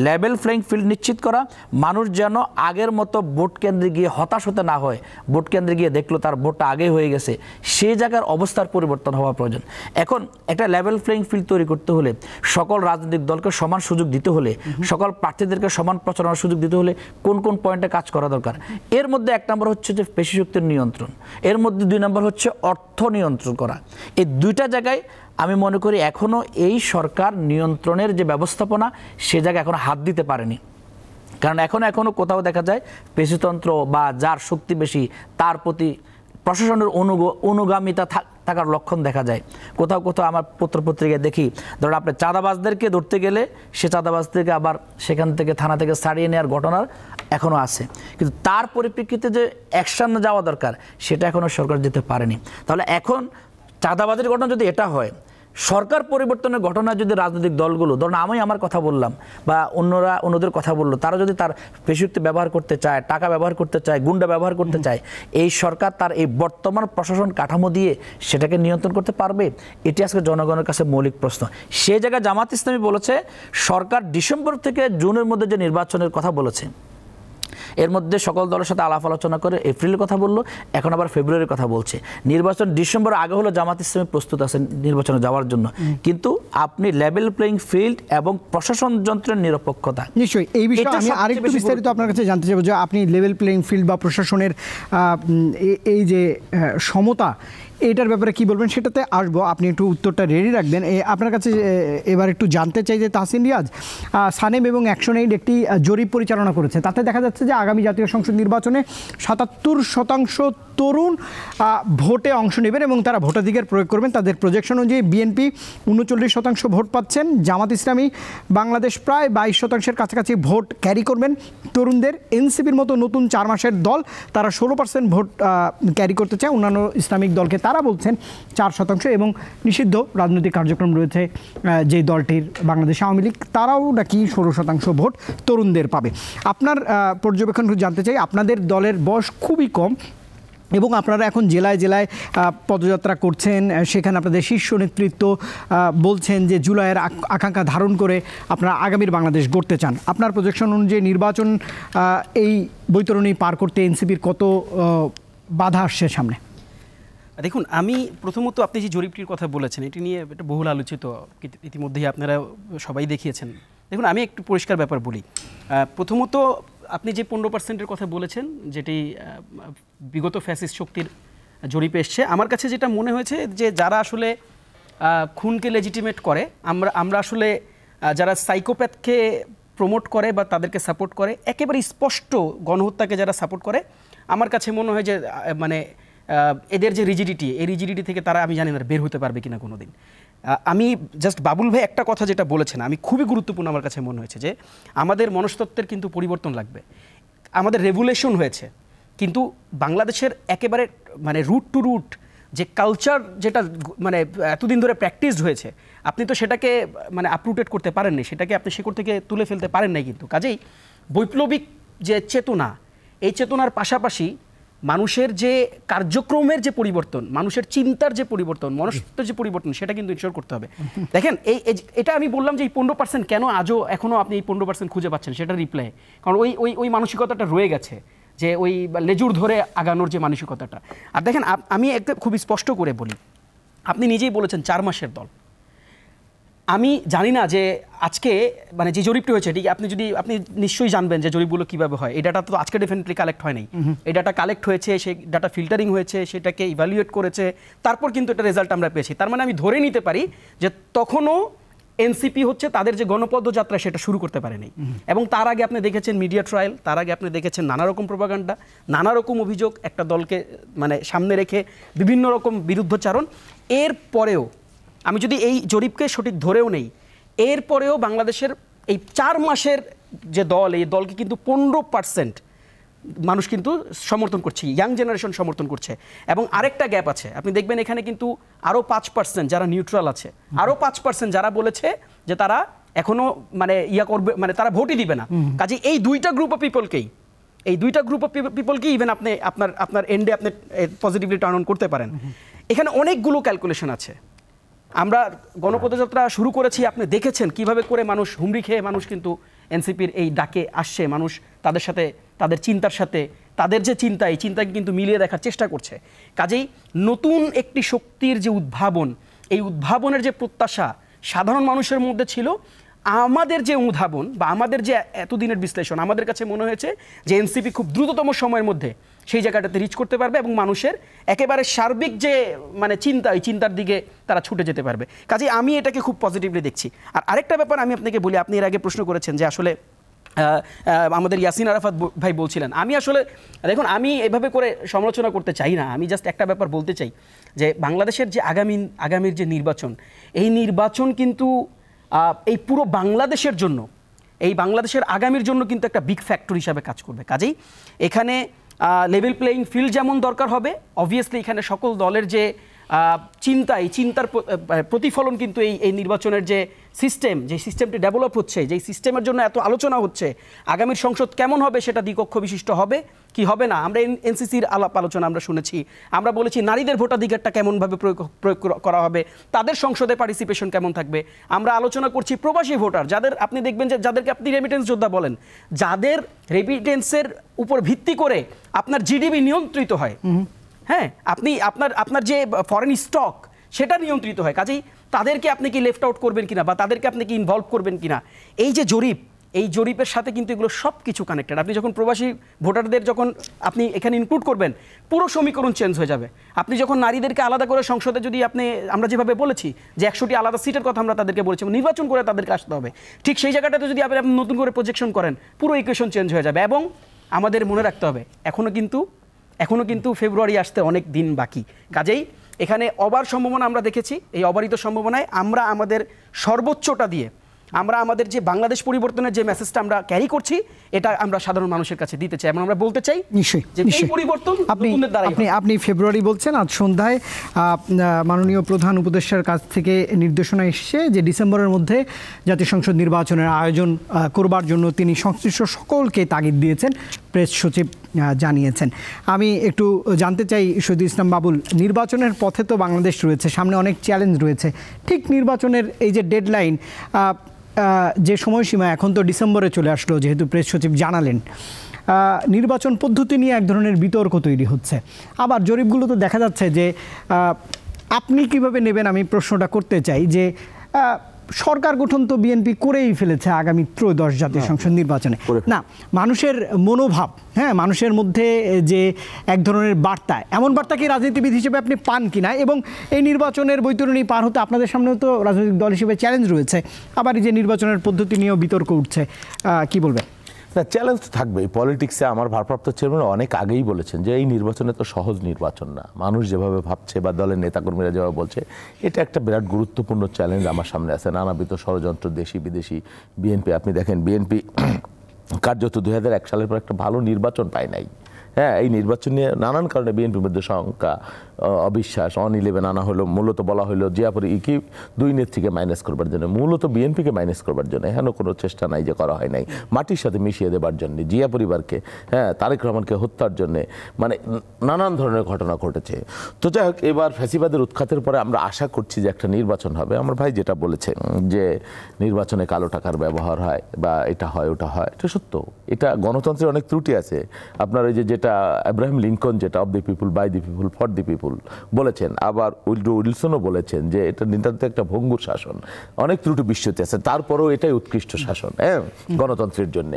লেভেল প্লেইং ফিল্ড নিশ্চিত করা, মানুষ যেন আগের মতো ভোট কেন্দ্রে গিয়ে হতাশ হতে না হয়, ভোট কেন্দ্রে গিয়ে দেখলো তার ভোটটা আগে হয়ে গেছে, সেই জায়গার অবস্থার পরিবর্তন হওয়া প্রয়োজন। এখন একটা লেভেল প্লেইং ফিল্ড তৈরি করতে হলে, সকল রাজনৈতিক দলকে সমান সুযোগ দিতে হলে, সকল প্রার্থীদেরকে সমান প্রচারণার সুযোগ দিতে হলে কোন কোন পয়েন্টে কাজ করা দরকার? এর মধ্যে 1 নম্বর হচ্ছে যে পেশি শক্তির নিয়ন্ত্রণ, এর মধ্যে 2 নম্বর হচ্ছে অর্থ নিয়ন্ত্রণ করা। এই 2টা জায়গায় আমি মনে করি এখনো এই সরকার নিয়ন্ত্রণের যে ব্যবস্থাপনা, সে জায়গায় এখনো হাত দিতে পারেনি। কারণ এখনো কোথাও দেখা যায় পেশিতন্ত্র বা যার শক্তি বেশি তার প্রতি প্রশাসনের অনুগামিতা থাকার লক্ষণ দেখা যায়। কোথাও কোথাও আমার পত্রপত্রিকায় দেখি, ধরুন আপনি চাঁদাবাজদেরকে ধরতে গেলে সে চাঁদাবাজ থেকে আবার সেখান থেকে থানা থেকে ছাড়িয়ে নেওয়ার ঘটনার এখনও আছে, কিন্তু তার পরিপ্রেক্ষিতে যে অ্যাকশন যাওয়া দরকার সেটা এখনও সরকার দিতে পারেনি। তাহলে এখন চাঁদাবাজের ঘটনা যদি এটা হয়, সরকার পরিবর্তনের ঘটনা যদি রাজনৈতিক দলগুলো, ধরুন আমি আমার কথা বললাম বা অন্যদের কথা বললো, তারা যদি তার পেশিশক্তি ব্যবহার করতে চায়, টাকা ব্যবহার করতে চায়, গুন্ডা ব্যবহার করতে চায়, এই সরকার তার এই বর্তমান প্রশাসন কাঠামো দিয়ে সেটাকে নিয়ন্ত্রণ করতে পারবে? এটি আজকে জনগণের কাছে মৌলিক প্রশ্ন। সেই জায়গায় জামাত ইসলামী বলেছে সরকার ডিসেম্বর থেকে জুনের মধ্যে যে নির্বাচনের কথা বলেছে, এর মধ্যে সকল দলের সাথে আলাপ আলোচনা করে এপ্রিলের কথা বললো, এখন আবার ফেব্রুয়ারির কথা বলছে। নির্বাচন ডিসেম্বর আগে হলো জামাত ইসলামী প্রস্তুত আছে নির্বাচনে যাওয়ার জন্য, কিন্তু আপনি লেভেল প্লেইং ফিল্ড এবং প্রশাসন যন্ত্রের নিরপেক্ষতা, নিশ্চয়ই এই বিষয়ে আমি আরেকটু বিস্তারিত আপনার কাছে জানতে চাইব যে আপনি লেভেল প্লেইং ফিল্ড বা প্রশাসনের এই যে সমতা, এটার ব্যাপারে কি বলবেন সেটাতে আসবো, আপনি একটু উত্তরটা রেডি রাখবেন। আপনার কাছে এবার একটু জানতে চাই যে তাহসিন রিয়াজ, সানেম এবং অ্যাকশন এইড একটি জরিপ পরিচালনা করেছে, তাতে দেখা যাচ্ছে যে আগামী জাতীয় সংসদ নির্বাচনে 77% তরুণ ভোটে অংশ নেবেন এবং তারা ভোটাধিকার প্রয়োগ করবেন। তাদের প্রজেকশন অনুযায়ী বিএনপি 39% ভোট পাচ্ছেন, জামাত ইসলামী বাংলাদেশ প্রায় 22%-এর কাছাকাছি ভোট ক্যারি করবেন তরুণদের। এনসিপির মতো নতুন 4 মাসের দল, তারা 16% ভোট ক্যারি করতে চায়, অন্যান্য ইসলামিক দলকে তারা বলছেন 4% এবং নিষিদ্ধ রাজনৈতিক কার্যক্রম রয়েছে যে দলটির বাংলাদেশ আওয়ামী লীগ, তারাও নাকি 16% ভোট তরুণদের পাবে। আপনার পর্যবেক্ষণ জানতে চাই, আপনাদের দলের বয়স খুবই কম এবং আপনারা এখন জেলায় জেলায় পদযাত্রা করছেন, সেখানে আপনাদের শীর্ষ নেতৃত্ব বলছেন যে জুলাইয়ের আকাঙ্ক্ষা ধারণ করে আপনারা আগামীর বাংলাদেশ গড়তে চান। আপনার প্রজেকশন অনুযায়ী নির্বাচন এই বৈতরণী পার করতে এনসিপির কত বাধা আসছে সামনে? দেখুন, আমি প্রথমত আপনি যে জরিপটির কথা বলেছেন এটি নিয়ে এটা বহুল আলোচিত, ইতিমধ্যেই আপনারা সবাই দেখিয়েছেন। দেখুন, আমি একটু পরিষ্কার ব্যাপার বলি। প্রথমত আপনি যে 15%-এর কথা বলেছেন, যেটি বিগত ফ্যাসিস্ট শক্তির জরিপে এসছে, আমার কাছে যেটা মনে হয়েছে যে যারা আসলে খুনকে লেজিটিমেট করে, আমরা আসলে যারা সাইকোপ্যাথকে প্রমোট করে বা তাদেরকে সাপোর্ট করে, একেবারে স্পষ্ট গণহত্যাকে যারা সাপোর্ট করে, আমার কাছে মনে হয় যে মানে এদের যে রিজিডিটি, এই রিজিডিটি থেকে তারা, আমি জানি না বের হতে পারবে কিনা কোনো দিন। আমি জাস্ট বাবুল ভাই একটা কথা যেটা বলেছেন আমি খুবই গুরুত্বপূর্ণ আমার কাছে মনে হয়েছে যে আমাদের মনস্তত্ত্বের কিন্তু পরিবর্তন লাগবে। আমাদের রেভুলেশন হয়েছে, কিন্তু বাংলাদেশের একেবারে মানে রুট টু রুট যে কালচার, যেটা মানে এতদিন ধরে প্র্যাকটিসড হয়েছে, আপনি তো সেটাকে মানে আপরুটেড করতে পারেননি, সেটাকে আপনি শিকড় থেকে তুলে ফেলতে পারেন নাই। কিন্তু কাজেই বৈপ্লবিক যে চেতনা, এই চেতনার পাশাপাশি মানুষের যে কার্যক্রমের যে পরিবর্তন, মানুষের চিন্তার যে পরিবর্তন, মনস্তত্ত্বের যে পরিবর্তন, সেটা কিন্তু ইনশিওর করতে হবে। দেখেন, এটা আমি বললাম যে এই 15% কেন আজও এখনও আপনি এই 15% খুঁজে পাচ্ছেন, সেটা রিপ্লাই, কারণ ওই মানসিকতাটা রয়ে গেছে, যে ওই লেজুর ধরে আগানোর যে মানসিকতাটা। আর দেখেন, আমি একটা খুব স্পষ্ট করে বলি, আপনি নিজেই বলেছেন 4 মাসের দল। আমি জানি না যে আজকে মানে যে জরিপটি হয়েছে, ঠিক আপনি নিশ্চয়ই জানবেন যে জরিপগুলো কীভাবে হয়। এই ডাটা তো আজকে ডেফিনেটলি কালেক্ট হয় নাই, এই ডাটা কালেক্ট হয়েছে, সেই ডাটা ফিল্টারিং হয়েছে, সেটাকে ইভ্যালুয়েট করেছে, তারপর কিন্তু এটা রেজাল্ট আমরা পেয়েছি। তার মানে আমি ধরে নিতে পারি যে তখনও এনসিপি হচ্ছে তাদের যে গণপদযাত্রা সেটা শুরু করতে পারেনি। এবং তার আগে আপনি দেখেছেন মিডিয়া ট্রায়াল, তার আগে আপনি দেখেছেন নানা রকম প্রোপাগান্ডা, নানা রকম অভিযোগ, একটা দলকে মানে সামনে রেখে বিভিন্ন রকম বিরুদ্ধচারণ। এর পরেও আমি যদি এই জরিপকে সঠিক ধরেও নেই, এরপরেও বাংলাদেশের এই 4 মাসের যে দল, এই দলকে কিন্তু 15% মানুষ কিন্তু সমর্থন করছে, ইয়াং জেনারেশন সমর্থন করছে। এবং আরেকটা গ্যাপ আছে, আপনি দেখবেন এখানে কিন্তু আরও 5% যারা নিউট্রাল আছে, আরও 5% যারা বলেছে যে তারা এখনো মানে করবে, মানে তারা ভোটই দিবে না। কাজে এই দুইটা গ্রুপ অফ পিপলকেই ইভেন আপনি আপনার এন্ডে আপনি পজিটিভলি টার্ন অন করতে পারেন। এখানে অনেকগুলো ক্যালকুলেশন আছে। আমরা গণপদযাত্রা শুরু করেছি, আপনি দেখেছেন কিভাবে করে মানুষ হুমড়ি খেয়ে মানুষ কিন্তু এনসিপির এই ডাকে আসছে, মানুষ তাদের সাথে তাদের চিন্তার সাথে তাদের যে চিন্তা, এই চিন্তাকে কিন্তু মিলিয়ে দেখার চেষ্টা করছে। কাজেই নতুন একটি শক্তির যে উদ্ভাবন, এই উদ্ভাবনের যে প্রত্যাশা সাধারণ মানুষের মধ্যে ছিল, আমাদের যে উদ্ভাবন বা আমাদের যে এতদিনের বিশ্লেষণ, আমাদের কাছে মনে হয়েছে যে এনসিপি খুব দ্রুততম সময়ের মধ্যে সেই জায়গাটাতে রিচ করতে পারবে এবং মানুষের একেবারে সার্বিক যে মানে চিন্তা, এই চিন্তার দিকে তারা ছুটে যেতে পারবে। কাজেই আমি এটাকে খুব পজিটিভলি দেখছি। আর আরেকটা ব্যাপার আমি আপনাকে বলি, আপনি এর আগে প্রশ্ন করেছেন যে আসলে আমাদের ইয়াসিন আরাফাত ভাই বলছিলেন, আমি আসলে দেখুন আমি এভাবে করে সমালোচনা করতে চাই না, আমি জাস্ট একটা ব্যাপার বলতে চাই যে বাংলাদেশের যে আগামীর যে নির্বাচন, এই নির্বাচন কিন্তু এই পুরো বাংলাদেশের জন্য, এই বাংলাদেশের আগামীর জন্য কিন্তু একটা বিগ ফ্যাক্টর হিসাবে কাজ করবে। কাজেই এখানে লেভেল প্লেয়িং ফিল্ড যেমন দরকার হবে, অবভিয়াসলি এখানে সকল দলের যে চিন্তা, এই চিন্তার প্রতিফলন কিন্তু এই নির্বাচনের যে সিস্টেমটি ডেভেলপ হচ্ছে, যেই সিস্টেমের জন্য এত আলোচনা হচ্ছে, আগামীর সংসদ কেমন হবে সেটা দ্বিকক্ষ বিশিষ্ট হবে কি হবে না। আমরা এনসিসির আলাপ আলোচনা আমরা শুনেছি, আমরা বলেছি নারীদের ভোটাধিকারটা কেমনভাবে প্রয়োগ করা হবে, তাদের সংসদে পার্টিসিপেশন কেমন থাকবে। আমরা আলোচনা করছি প্রবাসী ভোটার, যাদের আপনি দেখবেন যে যাদেরকে আপনি রেমিটেন্স যোদ্ধা বলেন, যাদের রেমিটেন্সের উপর ভিত্তি করে আপনার জিডিপি নিয়ন্ত্রিত হয়, হ্যাঁ, আপনি আপনার যে ফরেন স্টক সেটা নিয়ন্ত্রিত হয়। কাজেই তাদেরকে আপনি কি লেফট আউট করবেন কিনা বা তাদেরকে আপনি কি ইনভলভ করবেন কিনা, এই যে জরিপ, এই জরিপের সাথে কিন্তু এগুলো সব কিছু কানেক্টেড। আপনি যখন প্রবাসী ভোটারদের যখন আপনি এখানে ইনক্লুড করবেন, পুরো সমীকরণ চেঞ্জ হয়ে যাবে। আপনি যখন নারীদেরকে আলাদা করে সংসদে যদি আমরা যেভাবে বলেছি যে 100টি আলাদা সিটের কথা আমরা তাদেরকে বলেছি, নির্বাচন করে তাদেরকে আসতে হবে, ঠিক সেই জায়গাটাতে যদি আপনি নতুন করে প্রজেকশন করেন, পুরো ইকুয়েশন চেঞ্জ হয়ে যাবে। এবং আমাদের মনে রাখতে হবে এখনো কিন্তু ফেব্রুয়ারি আসতে অনেক দিন বাকি। কাজেই এখানে অবার সম্ভাবনা আমরা দেখেছি, এই অবারিত সম্ভাবনায় আমরা আমাদের সর্বোচ্চটা দিয়ে আমরা আমাদের যে বাংলাদেশ পরিবর্তনের যে মেসেজটা আমরা ক্যারি করছি, এটা আমরা সাধারণ মানুষের কাছে দিতে চাই এবং আমরা বলতে চাই নিশ্চয়ই যে এই পরিবর্তন আপনি ফেব্রুয়ারি বলছেন, আজ সন্ধ্যায় মাননীয় প্রধান উপদেষ্টার কাছ থেকে নির্দেশনা এসেছে যে ডিসেম্বরের মধ্যে জাতীয় সংসদ নির্বাচনের আয়োজন করবার জন্য তিনি সংশ্লিষ্ট সকলকে তাগিদ দিয়েছেন, প্রেস সচিব জানিয়েছেন। আমি একটু জানতে চাই শহীদুল ইসলাম বাবুল, নির্বাচনের পথে তো বাংলাদেশ রয়েছে, সামনে অনেক চ্যালেঞ্জ রয়েছে, ঠিক নির্বাচনের এই যে ডেডলাইন, যে সময়সীমা এখন তো ডিসেম্বরে চলে আসলো, যেহেতু প্রেস সচিব জানালেন, নির্বাচন পদ্ধতি নিয়ে এক ধরনের বিতর্ক তৈরি হচ্ছে। আবার জরিপগুলো তো দেখা যাচ্ছে যে আপনি কিভাবে নেবেন, আমি প্রশ্নটা করতে চাই যে সরকার গঠন তো বিএনপি করেই ফেলেছে আগামী ত্রয়োদশ জাতীয় সংসদ নির্বাচনে। না, মানুষের মনোভাব, হ্যাঁ, মানুষের মধ্যে যে এক ধরনের বার্তা, এমন বার্তা কি রাজনীতিবিদ হিসেবে আপনি পান কিনা? এবং এই নির্বাচনের বৈতরণী পার হতে আপনাদের সামনেও তো রাজনৈতিক দল হিসেবে চ্যালেঞ্জ রয়েছে, আবার এই যে নির্বাচনের পদ্ধতি নিয়েও বিতর্ক উঠছে, কি বলবেন? না, চ্যালেঞ্জ তো থাকবেই। পলিটিক্সে আমার ভারপ্রাপ্ত চেয়ারম্যান অনেক আগেই বলেছেন যে এই নির্বাচনে তো সহজ নির্বাচন না, মানুষ যেভাবে ভাবছে বা দলের নেতাকর্মীরা যেভাবে বলছে, এটা একটা বিরাট গুরুত্বপূর্ণ চ্যালেঞ্জ আমার সামনে আছে। নানাবিধ ষড়যন্ত্র, দেশি বিদেশি। বিএনপি, আপনি দেখেন বিএনপি কার্যত 2001 সালের পর একটা ভালো নির্বাচন পায় নাই। হ্যাঁ, এই নির্বাচন নিয়ে নানান কারণে বিএনপির মধ্যে শঙ্কা, অবিশ্বাস, 11 আনা হলো, মূলত বলা হলো জিয়াপুর কি দুই নেত্রীকে মাইনাস করবার জন্য, মূলত বিএনপিকে মাইনাস করবার জন্য। এখানে কোনো চেষ্টা নাই যে করা হয় নাই, মাটির সাথে মিশিয়ে দেবার জন্য, জিয়া পরিবারকে, হ্যাঁ, তারেক রহমানকে হত্যার জন্য, মানে নানান ধরনের ঘটনা ঘটেছে। তো যাই হোক, এবার ফ্যাসিবাদের উৎখাতের পরে আমরা আশা করছি যে একটা নির্বাচন হবে। আমার ভাই যেটা বলেছে যে নির্বাচনে কালো টাকার ব্যবহার হয় বা এটা হয় ওটা হয়, এটা সত্য। এটা গণতন্ত্রের অনেক ত্রুটি আছে। আপনার ওই যে যেটা আব্রাহাম লিঙ্কন, যেটা of the people, by the people, for the people বলেছেন, আবার উইলসনও বলেছেন যে এটা নিতান্ত একটা ভঙ্গুর শাসন, অনেক ত্রুটি বিশ্বতে আছে, তারপরেও এটাই উৎকৃষ্ট শাসন, হ্যাঁ, গণতন্ত্রের জন্য।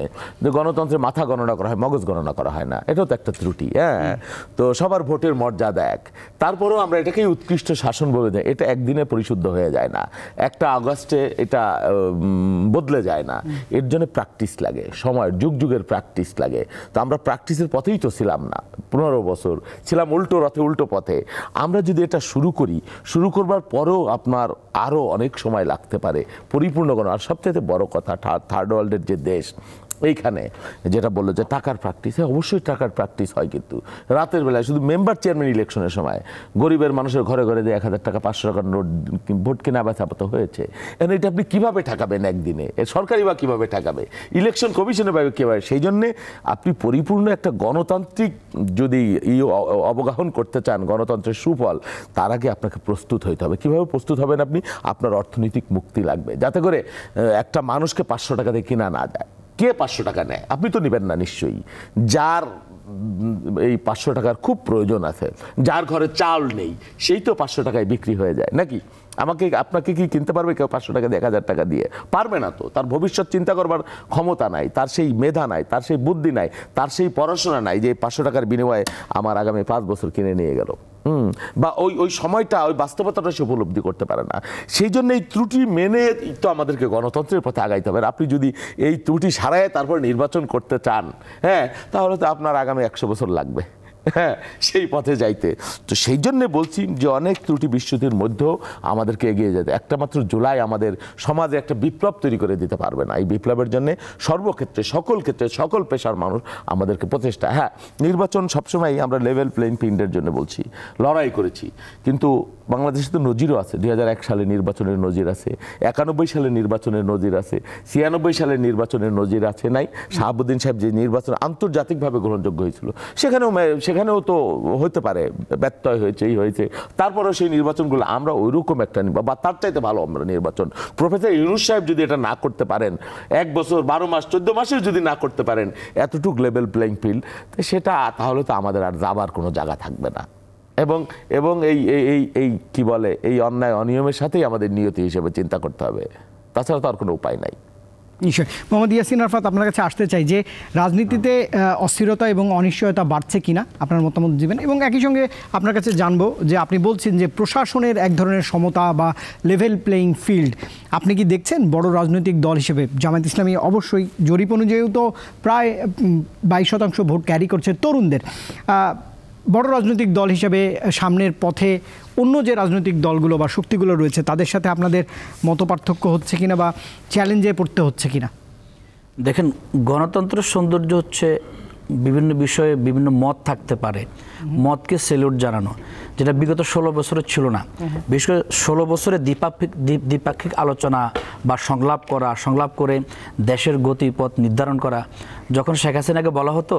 গণতন্ত্রে মাথা গণনা করা হয়, মগজ গণনা করা হয় না, এটাও তো একটা ত্রুটি। হ্যাঁ, তো সবার ভোটের মর্যাদা এক, তারপরেও আমরা এটাকেই উৎকৃষ্ট শাসন বলে দেয়। এটা একদিনে পরিশুদ্ধ হয়ে যায় না, একটা আগস্টে এটা বদলে যায় না, এর জন্য প্র্যাকটিস লাগে, সময়, যুগ যুগের প্র্যাকটিস লাগে। তো আমরা প্র্যাকটিসের পথেই তো ছিলাম না, 15 বছর ছিলাম উল্টো রথে উল্টো পথে। আমরা যদি এটা শুরু করি, শুরু করবার পরেও আপনার আরও অনেক সময় লাগতে পারে পরিপূর্ণ করা। আর সবচেয়ে বড় কথা, থার্ড ওয়ার্ল্ডের যে দেশ, এইখানে যেটা বললো যে টাকার প্র্যাকটিস, অবশ্যই টাকার প্র্যাকটিস হয়, কিন্তু রাতের বেলায় শুধু মেম্বার চেয়ারম্যান ইলেকশনের সময় গরিবের মানুষের ঘরে ঘরে দিয়ে 1000 টাকা 500 টাকার নোট ভোট কেনা বেচা তো হয়েছে। এখন এটা আপনি কীভাবে ঠেকাবেন একদিনে? সরকারি বা কীভাবে ঠেকাবে, ইলেকশন কমিশনে বা কীভাবে? সেই জন্যে আপনি পরিপূর্ণ একটা গণতান্ত্রিক যদি অবগাহন করতে চান, গণতন্ত্রের সুফল, তার আগে আপনাকে প্রস্তুত হইতে হবে। কীভাবে প্রস্তুত হবেন আপনি? আপনার অর্থনৈতিক মুক্তি লাগবে, যাতে করে একটা মানুষকে 500 টাকা দিয়ে কেনা না যায়। কে 500 টাকা নেয়? আপনি তো নেবেন না নিশ্চয়ই। যার এই 500 টাকার খুব প্রয়োজন আছে, যার ঘরে চাল নেই, সেই তো 500 টাকায় বিক্রি হয়ে যায় নাকি? আপনাকে কি কিনতে পারবে কেউ 500 টাকা দিয়ে, 1000 টাকা দিয়ে? পারবে না তো। তার ভবিষ্যৎ চিন্তা করবার ক্ষমতা নাই, তার সেই মেধা নাই, তার সেই বুদ্ধি নাই, তার সেই পড়াশোনা নাই যে 500 টাকার বিনিময়ে আমার আগামী 5 বছর কিনে নিয়ে গেল। বা ওই সময়টা, ওই বাস্তবতাটা সে উপলব্ধি করতে পারে না। সেই জন্য এই ত্রুটি মেনে তো আমাদেরকে গণতন্ত্রের পথে আগাইতে হবে। আপনি যদি এই ত্রুটি সারায় তারপর নির্বাচন করতে চান, হ্যাঁ, তাহলে তো আপনার আগামী 100 বছর লাগবে, হ্যাঁ, সেই পথে যাইতে। তো সেই জন্যে বলছি যে অনেক ত্রুটি বিচ্যুতির মধ্যেও আমাদেরকে এগিয়ে যেতে। একটা মাত্র জুলাই আমাদের সমাজে একটা বিপ্লব তৈরি করে দিতে পারবে না। এই বিপ্লবের জন্য সর্বক্ষেত্রে, সকল ক্ষেত্রে, সকল পেশার মানুষ আমাদেরকে প্রচেষ্টা। হ্যাঁ, নির্বাচন সবসময় আমরা লেভেল প্লেইং ফিল্ডের জন্য বলছি, লড়াই করেছি, কিন্তু বাংলাদেশে তো নজিরও আছে। 2001 সালে নির্বাচনের নজির আছে, 91 সালে নির্বাচনের নজির আছে, 96 সালের নির্বাচনের নজির আছে নাই? শাহাবুদ্দিন সাহেব যে নির্বাচন আন্তর্জাতিকভাবে গ্রহণযোগ্য হয়েছিল, সেখানেও তো হতে পারে ব্যত্যয় হয়েছে, এই হয়েছে। তারপরেও সেই নির্বাচনগুলো আমরা ওইরকম একটা বা তার চাইতে ভালো আমরা নির্বাচন, প্রফেসর ইউনূস সাহেব যদি এটা না করতে পারেন, 1 বছর 12 মাস 14 মাসেও যদি না করতে পারেন এতটুকু লেভেল প্লেইং ফিল্ড, সেটা তাহলে তো আমাদের আর যাবার কোনো জায়গা থাকবে না। এবং এই কি বলে, এই অন্যায় অনিয়মের সাথেই আমাদের নিয়তি হিসেবে চিন্তা করতে হবে, তাছাড়া তো আর কোনো উপায় নাই। নিশ্চয়। মোহাম্মদ ইয়াসিন আরাফাত, আপনার কাছে আসতে চাই যে রাজনীতিতে অস্থিরতা এবং অনিশ্চয়তা বাড়ছে কিনা আপনার মতামত দিবেন, এবং একই সঙ্গে আপনার কাছে জানবো যে আপনি বলছেন যে প্রশাসনের এক ধরনের সমতা বা লেভেল প্লেইং ফিল্ড, আপনি কি দেখছেন বড় রাজনৈতিক দল হিসেবে জামায়াত ইসলামী অবশ্যই জরিপ অনুযায়ীও তো প্রায় 22% ভোট ক্যারি করছে তরুণদের, বড় রাজনৈতিক দল হিসেবে সামনের পথে অন্য যে রাজনৈতিক দলগুলো বা শক্তিগুলো রয়েছে তাদের সাথে আপনাদের মতপার্থক্য হচ্ছে কিনা বা চ্যালেঞ্জে পড়তে হচ্ছে কিনা? দেখেন, গণতন্ত্রের সৌন্দর্য হচ্ছে বিভিন্ন বিষয়ে বিভিন্ন মত থাকতে পারে, মতকে সেলুট জানানো, যেটা বিগত 16 বছরে ছিল না। বিশেষ করে 16 বছরে দ্বিপাক্ষিক আলোচনা বা সংলাপ করে দেশের গতিপথ নির্ধারণ করা। যখন শেখ হাসিনাকে বলা হতো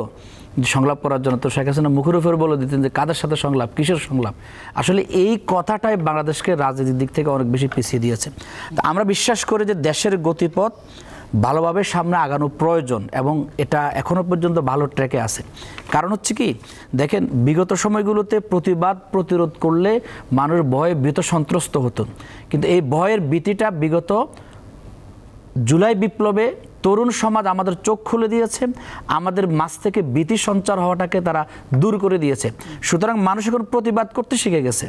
যে সংলাপ করার জন্য, তো শেখ হাসিনা মুখের উপর বলে দিতেন যে কাদের সাথে সংলাপ, কিসের সংলাপ। আসলে এই কথাটাই বাংলাদেশকে রাজনীতির দিক থেকে অনেক বেশি পিছিয়ে দিয়েছে। তা আমরা বিশ্বাস করি যে দেশের গতিপথ ভালোভাবে সামনে আগানো প্রয়োজন, এবং এটা এখনও পর্যন্ত ভালো ট্র্যাকে আছে। কারণ হচ্ছে কি, দেখেন, বিগত সময়গুলোতে প্রতিরোধ করলে মানুষ ভয়ে ভীত সন্ত্রস্ত হতো, কিন্তু এই ভয়ের ভীতিটা বিগত জুলাই বিপ্লবে তরুণ সমাজ আমাদের চোখ খুলে দিয়েছে, আমাদের মাঝ থেকে ভীতি সঞ্চার হওয়াটাকে তারা দূর করে দিয়েছে। সুতরাং মানুষ এখন প্রতিবাদ করতে শিখে গেছে।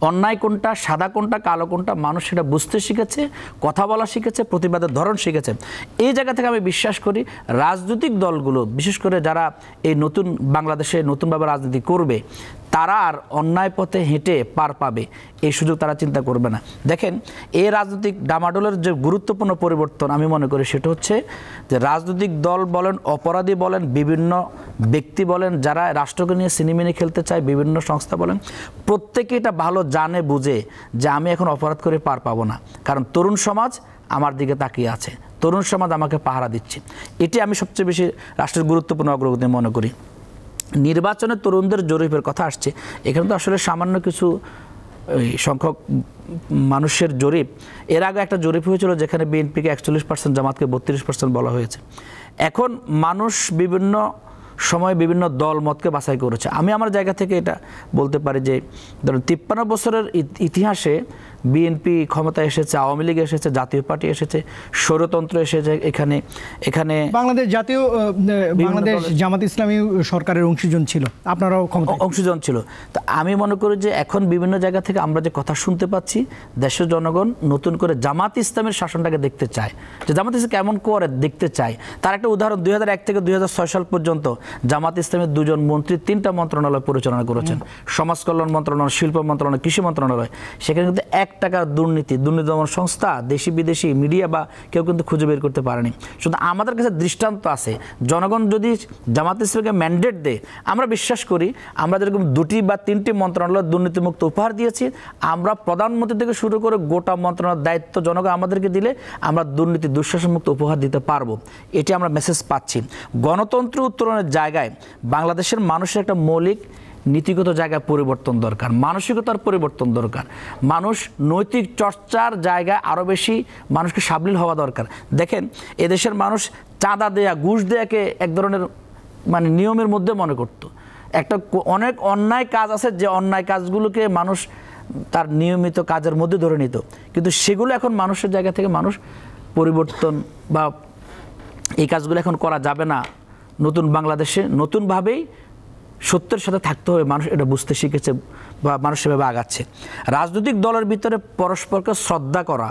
অন্যায় কোনটা, সাদা কোনটা, কালো কোনটা, মানুষ সেটা বুঝতে শিখেছে, কথা বলা শিখেছে, প্রতিবাদের ধরন শিখেছে। এই জায়গা থেকে আমি বিশ্বাস করি রাজনৈতিক দলগুলো, বিশেষ করে যারা এই নতুন বাংলাদেশে নতুনভাবে রাজনীতি করবে, তারা আর অন্যায় পথে হেঁটে পার পাবে এই সুযোগ তারা চিন্তা করবে না। দেখেন, এই রাজনৈতিক ডামাডোলের যে গুরুত্বপূর্ণ পরিবর্তন আমি মনে করি সেটা হচ্ছে যে রাজনৈতিক দল বলেন, অপরাধী বলেন, বিভিন্ন ব্যক্তি বলেন, যারা রাষ্ট্রকে নিয়ে সিনেমিনি খেলতে চায়, বিভিন্ন সংস্থা বলেন, প্রত্যেকে এটা ভালো জানে বুঝে যে আমি এখন অপরাধ করে পার পাবো না, কারণ তরুণ সমাজ আমার দিকে তাকিয়ে আছে, তরুণ সমাজ আমাকে পাহারা দিচ্ছে। এটি আমি সবচেয়ে বেশি রাষ্ট্রের গুরুত্বপূর্ণ অগ্রগতি মনে করি। নির্বাচনে তরুণদের জরিপের কথা আসছে, এখানে তো আসলে সামান্য কিছু সংখ্যক মানুষের জরিপ। এর আগে একটা জরিপ হয়েছিল যেখানে বিএনপিকে 41%, জামাতকে 32% বলা হয়েছে। এখন মানুষ বিভিন্ন সময় বিভিন্ন দল মতকে বাছাই করেছে। আমি আমার জায়গা থেকে এটা বলতে পারি যে ধরুন 53 বছরের ইতিহাসে বিএনপি ক্ষমতায় এসেছে, আওয়ামী লীগ এসেছে, জাতীয় পার্টি এসেছে, স্বৈরতন্ত্র এসেছে, এখানে বাংলাদেশ জামাত ইসলামী সরকারের অংশীজন ছিল, আপনারাও অংশীজন ছিল। তা আমি মনে করি যে এখন বিভিন্ন জায়গা থেকে আমরা যে কথা শুনতে পাচ্ছি, দেশের জনগণ নতুন করে জামাত ইসলামের শাসনটাকে দেখতে চায়, যে জামাত ইসলাম কেমন করে দেখতে চায়। তার একটা উদাহরণ, 2001 থেকে 2006 সাল পর্যন্ত জামাত ইসলামের 2 জন মন্ত্রী 3টা মন্ত্রণালয় পরিচালনা করেছেন, সমাজ কল্যাণ মন্ত্রণালয়, শিল্প মন্ত্রণালয়, কৃষি মন্ত্রণালয়। সেখানে কিন্তু টাকার দুর্নীতি দমন সংস্থা, দেশি বিদেশি মিডিয়া বা কেউ কিন্তু খুঁজে বের করতে পারেনি। শুধু আমাদের কাছে দৃষ্টান্ত আছে। জনগণ যদি জামাত ইসলামীকে ম্যান্ডেট দেয়, আমরা বিশ্বাস করি আমরা যেরকম 2টি বা 3টি মন্ত্রণালয় দুর্নীতিমুক্ত উপহার দিয়েছি, আমরা প্রধানমন্ত্রী থেকে শুরু করে গোটা মন্ত্রণালয়ের দায়িত্ব জনগণ আমাদেরকে দিলে আমরা দুর্নীতি দুঃশাসনমুক্ত উপহার দিতে পারবো। এটি আমরা মেসেজ পাচ্ছি। গণতন্ত্র উত্তরণের জায়গায় বাংলাদেশের মানুষের একটা মৌলিক নীতিগত জায়গায় পরিবর্তন দরকার, মানসিকতার পরিবর্তন দরকার। মানুষ নৈতিক চর্চার জায়গায় আরও বেশি মানুষকে সাবলীল হওয়া দরকার। দেখেন, এদেশের মানুষ চাঁদা দেয়া, ঘুষ দেয়াকে এক ধরনের মানে নিয়মের মধ্যে মনে করত। একটা অনেক অন্যায় কাজ আছে যে অন্যায় কাজগুলোকে মানুষ তার নিয়মিত কাজের মধ্যে ধরে নিত, কিন্তু সেগুলো এখন মানুষের জায়গা থেকে মানুষ পরিবর্তন বা এই কাজগুলো এখন করা যাবে না। নতুন বাংলাদেশে নতুনভাবেই সত্যের সাথে থাকতে হবে, মানুষ এটা বুঝতে শিখেছে বা মানুষ সেভাবে আগাচ্ছে। রাজনৈতিক দলের ভিতরে পরস্পরকে শ্রদ্ধা করা,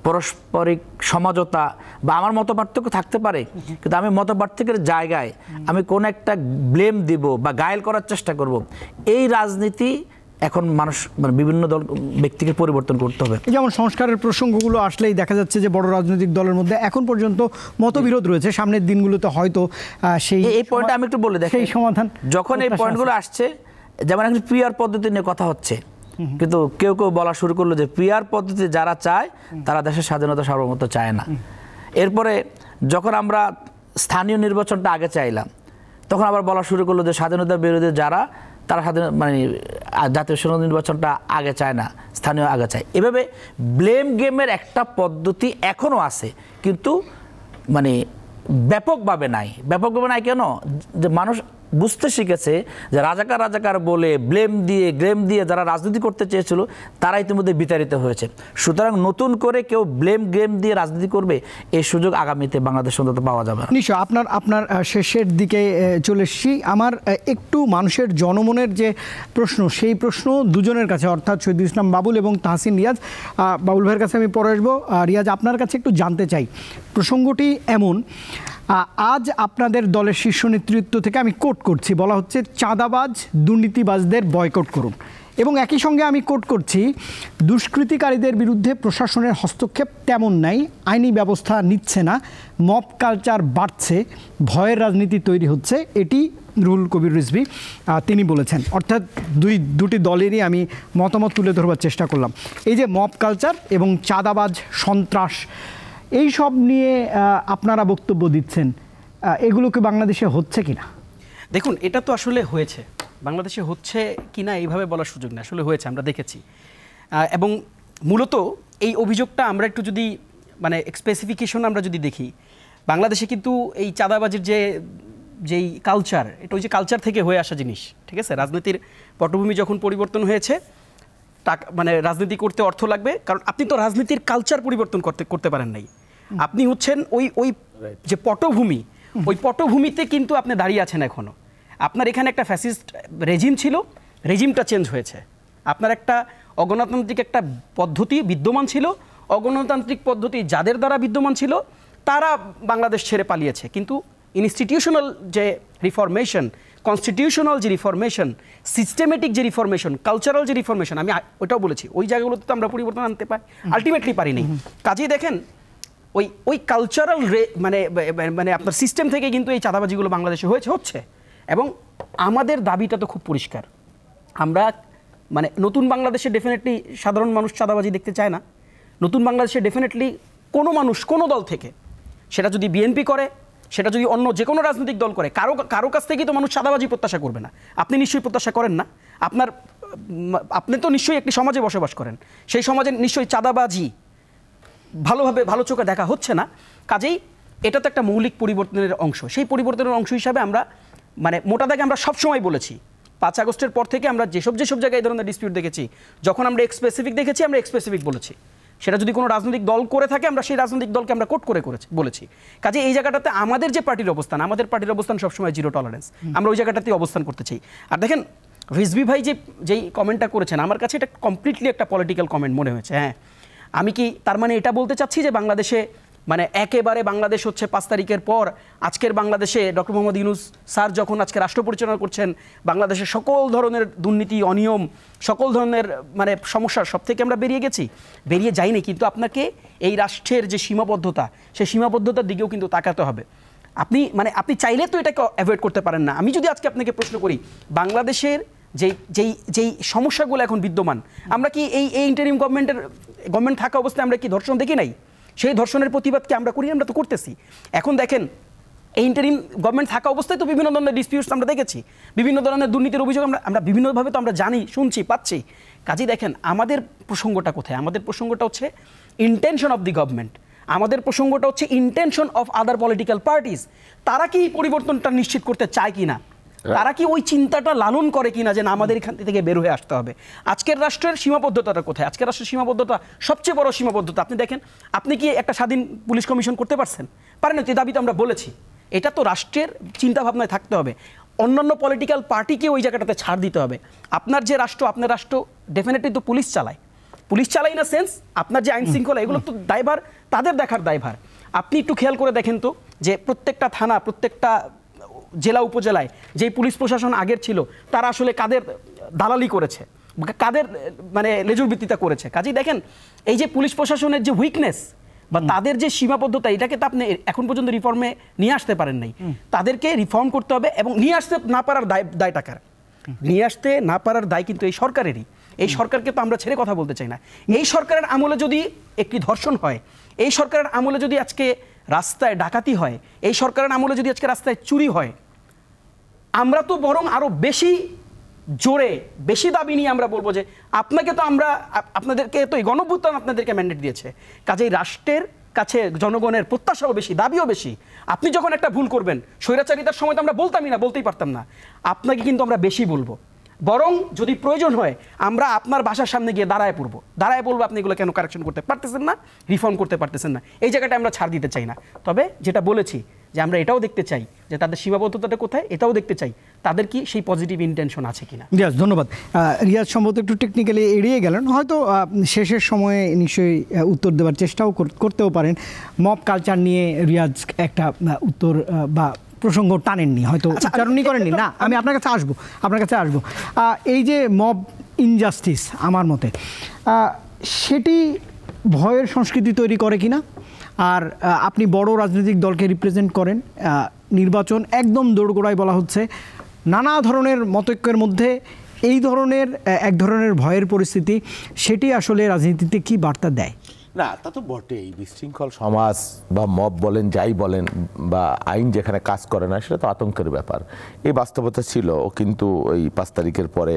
পারস্পরিক সমঝোতা বা আমার মতপার্থক্য থাকতে পারে, কিন্তু আমি মতপার্থক্যের জায়গায় আমি কোন একটা ব্লেম দিব বা গায়েল করার চেষ্টা করব, এই রাজনীতি এখন মানুষ মানে বিভিন্ন দল ব্যক্তিকে পরিবর্তন করতে হবে। যেমন সংস্কারের প্রসঙ্গগুলো আসলেই দেখা যাচ্ছে যে বড় রাজনৈতিক দলের মধ্যে এখন পর্যন্ত মতবিরোধ রয়েছে। সামনের দিনগুলোতে হয়তো এই পয়েন্টটা আমি একটু বলে দেখি, সেই সমাধান যখন এই পয়েন্টগুলো আসছে, যেমন এখন পিআর পদ্ধতি নিয়ে কথা হচ্ছে, কিন্তু কেউ কেউ বলা শুরু করলো যে পিআর পদ্ধতি যারা চায় তারা দেশের স্বাধীনতা সার্বভৌমত্ব চায় না। এরপরে যখন আমরা স্থানীয় নির্বাচনটা আগে চাইলাম, তখন আবার বলা শুরু করলো যে স্বাধীনতা বিরোধী যারা তারা স্বাধীন মানে জাতীয় সংসদ নির্বাচনটা আগে চায় না, স্থানীয় আগে চায়। এভাবে ব্লেম গেমের একটা পদ্ধতি এখনও আছে, কিন্তু মানে ব্যাপকভাবে নাই। ব্যাপকভাবে নাই কেন? যে মানুষ বুঝতে শিখেছে যে রাজাকার রাজাকার বলে ব্লেম দিয়ে যারা রাজনীতি করতে চেয়েছিল তারা ইতিমধ্যে বিতাড়িত হয়েছে। সুতরাং নতুন করে কেউ ব্লেম গেম দিয়ে রাজনীতি করবে এই সুযোগ আগামীতে বাংলাদেশ অন্তত পাওয়া যাবে না। নিশ্চয়। আপনার শেষের দিকে চলে এসেছি। আমার একটু মানুষের জনমনের যে প্রশ্ন, সেই প্রশ্ন দুজনের কাছে, অর্থাৎ শহীদুল ইসলাম বাবুল এবং তাহসিন রিয়াজ। বাবুল ভাইয়ের কাছে আমি পরে আসবো। রিয়াজ, আপনার কাছে একটু জানতে চাই, প্রসঙ্গটি এমন, আজ আপনাদের দলের শীর্ষ নেতৃত্ব থেকে আমি কোট করছি, বলা হচ্ছে চাঁদাবাজ দুর্নীতিবাজদের বয়কট করুন, এবং একই সঙ্গে আমি কোট করছি দুষ্কৃতিকারীদের বিরুদ্ধে প্রশাসনের হস্তক্ষেপ তেমন নাই, আইনি ব্যবস্থা নিচ্ছে না, মব কালচার বাড়ছে, ভয়ের রাজনীতি তৈরি হচ্ছে। এটি রুহুল কবির রিজভী তিনি বলেছেন। অর্থাৎ দুটি দলেরই আমি মতামত তুলে ধরবার চেষ্টা করলাম। এই যে মব কালচার এবং চাঁদাবাজ, সন্ত্রাস, এই সব নিয়ে আপনারা বক্তব্য দিচ্ছেন, এগুলো কি বাংলাদেশে হচ্ছে কিনা? দেখুন, এটা তো আসলে হয়েছে, বাংলাদেশে হচ্ছে কিনা এইভাবে বলার সুযোগ না, আসলে হয়েছে, আমরা দেখেছি। এবং মূলত এই অভিযোগটা আমরা একটু যদি মানে স্পেসিফিকেশন আমরা যদি দেখি, বাংলাদেশে কিন্তু এই চাঁদাবাজির যেই কালচার, এটা ওই যে কালচার থেকে হয়ে আসা জিনিস, ঠিক আছে? রাজনীতির পটভূমি যখন পরিবর্তন হয়েছে, মানে রাজনীতি করতে অর্থ লাগবে, কারণ আপনি তো রাজনীতির কালচার পরিবর্তন করতে পারেন নাই। আপনি হচ্ছেন ওই যে পটভূমি, ওই পটভূমিতে কিন্তু আপনি দাঁড়িয়ে আছেন এখনো। আপনার এখানে একটা ফ্যাসিস্ট রেজিম ছিল, রেজিমটা চেঞ্জ হয়েছে। আপনার একটা অগণতান্ত্রিক একটা পদ্ধতি বিদ্যমান ছিল, অগণতান্ত্রিক পদ্ধতি যাদের দ্বারা বিদ্যমান ছিল তারা বাংলাদেশ ছেড়ে পালিয়েছে। কিন্তু ইনস্টিটিউশনাল যে রিফরমেশন, কনস্টিটিউশনাল যে রিফরমেশন, সিস্টেমেটিক যে রিফরমেশন, কালচারাল যে রিফরমেশন, আমি ওইটাও বলেছি, ওই জায়গাগুলোতে তো আমরা পরিবর্তন আনতে পারি, আলটিমেটলি পারিনি। কাজেই দেখেন ওই কালচারাল মানে আপনার সিস্টেম থেকে কিন্তু এই চাঁদাবাজিগুলো বাংলাদেশে হচ্ছে। এবং আমাদের দাবিটা তো খুব পরিষ্কার, আমরা মানে নতুন বাংলাদেশে ডেফিনেটলি সাধারণ মানুষ চাঁদাবাজি দেখতে চায় না। নতুন বাংলাদেশে ডেফিনেটলি কোনো মানুষ কোনো দল থেকে, সেটা যদি বিএনপি করে, সেটা যদি অন্য যে কোনো রাজনৈতিক দল করে, কারো কাছ থেকেই তো মানুষ চাঁদাবাজি প্রত্যাশা করবে না। আপনি নিশ্চয়ই প্রত্যাশা করেন না। আপনি তো নিশ্চয়ই একটি সমাজে বসবাস করেন, সেই সমাজে নিশ্চয়ই চাঁদাবাজি ভালো চোখে দেখা হচ্ছে না। কাজেই এটা তো একটা মৌলিক পরিবর্তনের অংশ। সেই পরিবর্তনের অংশ হিসাবে আমরা মানে মোটা দাগে আমরা সবসময় বলেছি, 5 আগস্টের পর থেকে আমরা যেসব জায়গায় এই ধরনের ডিসপিউট দেখেছি, যখন আমরা এক্সপেসিফিক দেখেছি আমরা এক্সপেসিফিক বলেছি। সেটা যদি কোনো রাজনৈতিক দল করে থাকে, আমরা সেই রাজনৈতিক দলকে আমরা কোট করে বলেছি। কাজে এই জায়গাটাতে আমাদের যে পার্টির অবস্থান সবসময় জিরো টলারেন্স, আমরা ওই জায়গাটাতেই অবস্থান করতে চাই। আর দেখেন, রিজভী ভাই যেই কমেন্টটা করেছেন, আমার কাছে এটা কমপ্লিটলি একটা পলিটিক্যাল কমেন্ট মনে হয়েছে। হ্যাঁ, আমি কি তার মানে এটা বলতে চাচ্ছি যে বাংলাদেশে মানে একেবারে বাংলাদেশ হচ্ছে 5 তারিখের পর আজকের বাংলাদেশে ডক্টর মোহাম্মদ ইউনূস স্যার যখন আজকে রাষ্ট্র পরিচালনা করছেন, বাংলাদেশের সকল ধরনের দুর্নীতি, অনিয়ম, সকল ধরনের মানে সমস্যার সব থেকে আমরা বেরিয়ে যাইনি। কিন্তু আপনাকে এই রাষ্ট্রের যে সীমাবদ্ধতা, সেই সীমাবদ্ধতার দিকেও কিন্তু তাকাতে হবে। আপনি চাইলে তো এটাকে অ্যাভয়েড করতে পারেন না। আমি যদি আজকে আপনাকে প্রশ্ন করি, বাংলাদেশের যেই সমস্যাগুলো এখন বিদ্যমান, আমরা কি এই ইন্টারিম গভর্নমেন্ট থাকা অবস্থায় আমরা কি ধর্ষণ দেখি নাই? সেই ধর্ষণের প্রতিবাদকে আমরা করি, আমরা তো করতেছি। এখন দেখেন, এই ইন্টারিম গভর্নমেন্ট থাকা অবস্থায় তো বিভিন্ন ধরনের ডিসপিউটস আমরা দেখেছি, বিভিন্ন ধরনের দুর্নীতির অভিযোগ আমরা বিভিন্নভাবে তো আমরা জানি, শুনছি, পাচ্ছি। কাজেই দেখেন আমাদের প্রসঙ্গটা কোথায়? আমাদের প্রসঙ্গটা হচ্ছে ইন্টেনশন অফ দি গভর্নমেন্ট, আমাদের প্রসঙ্গটা হচ্ছে intention of other political parties. তারা কি পরিবর্তনটা নিশ্চিত করতে চায় কিনা, তারা কি ওই চিন্তাটা লালন করে কিনা যে না, আমাদের এখান থেকে বের হয়ে আসতে হবে। আজকের রাষ্ট্রের সীমাবদ্ধতাটা কোথায়? আজকের রাষ্ট্রের সীমাবদ্ধতা, সবচেয়ে বড় সীমাবদ্ধতা আপনি দেখেন, আপনি কি একটা স্বাধীন পুলিশ কমিশন করতে পারছেন? পারেন না, এই দাবি তো আমরা বলেছি। এটা তো রাষ্ট্রের চিন্তাভাবনায় থাকতে হবে। অন্যান্য পলিটিক্যাল পার্টিকে ওই জায়গাটাতে ছাড় দিতে হবে। আপনার যে রাষ্ট্র, আপনার রাষ্ট্র ডেফিনেটলি তো পুলিশ চালায় না সেন্স, আপনার যে আইন শৃঙ্খলা, এগুলো তো দায়ভার তাদের দেখার দায়ভার। আপনি একটু খেয়াল করে দেখেন তো যে প্রত্যেকটা থানা, প্রত্যেকটা জেলা উপজেলায় যেই পুলিশ প্রশাসন আগের ছিল, তারা আসলে কাদের দালালি করেছে, কাদের মানে লেজুর ভিত্তিতে করেছে। কাজেই দেখেন, এই যে পুলিশ প্রশাসনের যে উইকনেস বা তাদের যে সীমাবদ্ধতা, এটাকে তো আপনি এখন পর্যন্ত রিফর্মে নিয়ে আসতে পারেন নাই। তাদেরকে রিফর্ম করতে হবে, এবং নিয়ে আসতে না পারার দায়টা কার? নিয়ে আসতে না পারার দায় কিন্তু এই সরকারেরই। এই সরকারকে তো আমরা ছেড়ে কথা বলতে চাই না। এই সরকারের আমলে যদি একটি ধর্ষণ হয়, এই সরকারের আমলে যদি আজকে রাস্তায় ডাকাতি হয়, এই সরকারের আমলে যদি আজকে রাস্তায় চুরি হয়, আমরা তো বরং আরো বেশি জোরে, বেশি দাবি নিয়ে আমরা বলবো যে আপনাদেরকে তো এই গণঅভ্যুত্থান আপনাদেরকে ম্যান্ডেট দিয়েছে। কাজেই রাষ্ট্রের কাছে জনগণের প্রত্যাশাও বেশি, দাবিও বেশি। আপনি যখন একটা ভুল করবেন, স্বৈরাচারিতার সময় তো আমরা বলতেই পারতাম না, আপনাকে কিন্তু আমরা বেশি বলবো। বরং যদি প্রয়োজন হয় আমরা আপনার বাসার সামনে গিয়ে দাঁড়ায় বলবো আপনি এগুলো কেন কারেকশন করতে পারতেছেন না, রিফর্ম করতে পারতেছেন না। এই জায়গাটা আমরা ছাড় দিতে চাই না। তবে যেটা বলেছি যে আমরা এটাও দেখতে চাই যে তাদের সীমাবদ্ধতাটা কোথায়, এটাও দেখতে চাই তাদের কি সেই পজিটিভ ইন্টেনশন আছে কিনা। রিয়াজ, ধন্যবাদ। রিয়াজ সম্ভবত একটু টেকনিক্যালি এড়িয়ে গেলেন, হয়তো শেষের সময়ে নিশ্চয়ই উত্তর দেওয়ার চেষ্টাও করতেও পারেন। মব কালচার নিয়ে রিয়াজ একটা উত্তর বা প্রসঙ্গ টানেননি, হয়তো উচ্চারণই করেননি। না, আমি আপনার কাছে আসবো। এই যে মব ইনজাস্টিস, আমার মতে সেটি ভয়ের সংস্কৃতি তৈরি করে কিনা? আর আপনি বড় রাজনৈতিক দলকে রিপ্রেজেন্ট করেন, নির্বাচন একদম দোরগোড়ায়, বলা হচ্ছে নানা ধরনের মতৈক্যের মধ্যে এই ধরনের এক ধরনের ভয়ের পরিস্থিতি, সেটি আসলে রাজনীতিতে কি বার্তা দেয়? না, তা তো বটেই। বিশৃঙ্খল সমাজ বা মব বলেন, যাই বলেন, বা আইন যেখানে কাজ করে না, সেটা তো আতঙ্কের ব্যাপার। এই বাস্তবতা ছিল, কিন্তু ওই 5 তারিখের পরে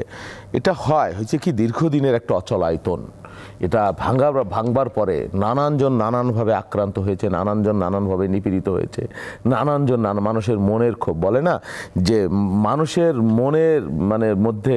এটা হয়েছে কি, দীর্ঘদিনের একটা অচল আয়তন। এটা ভাঙবার পরে নানানজন নানানভাবে আক্রান্ত হয়েছে, নানানজন নানানভাবে নিপীড়িত হয়েছে, নানানজন মানুষের মনের ক্ষোভ, বলে না যে মানুষের মনের মানে মধ্যে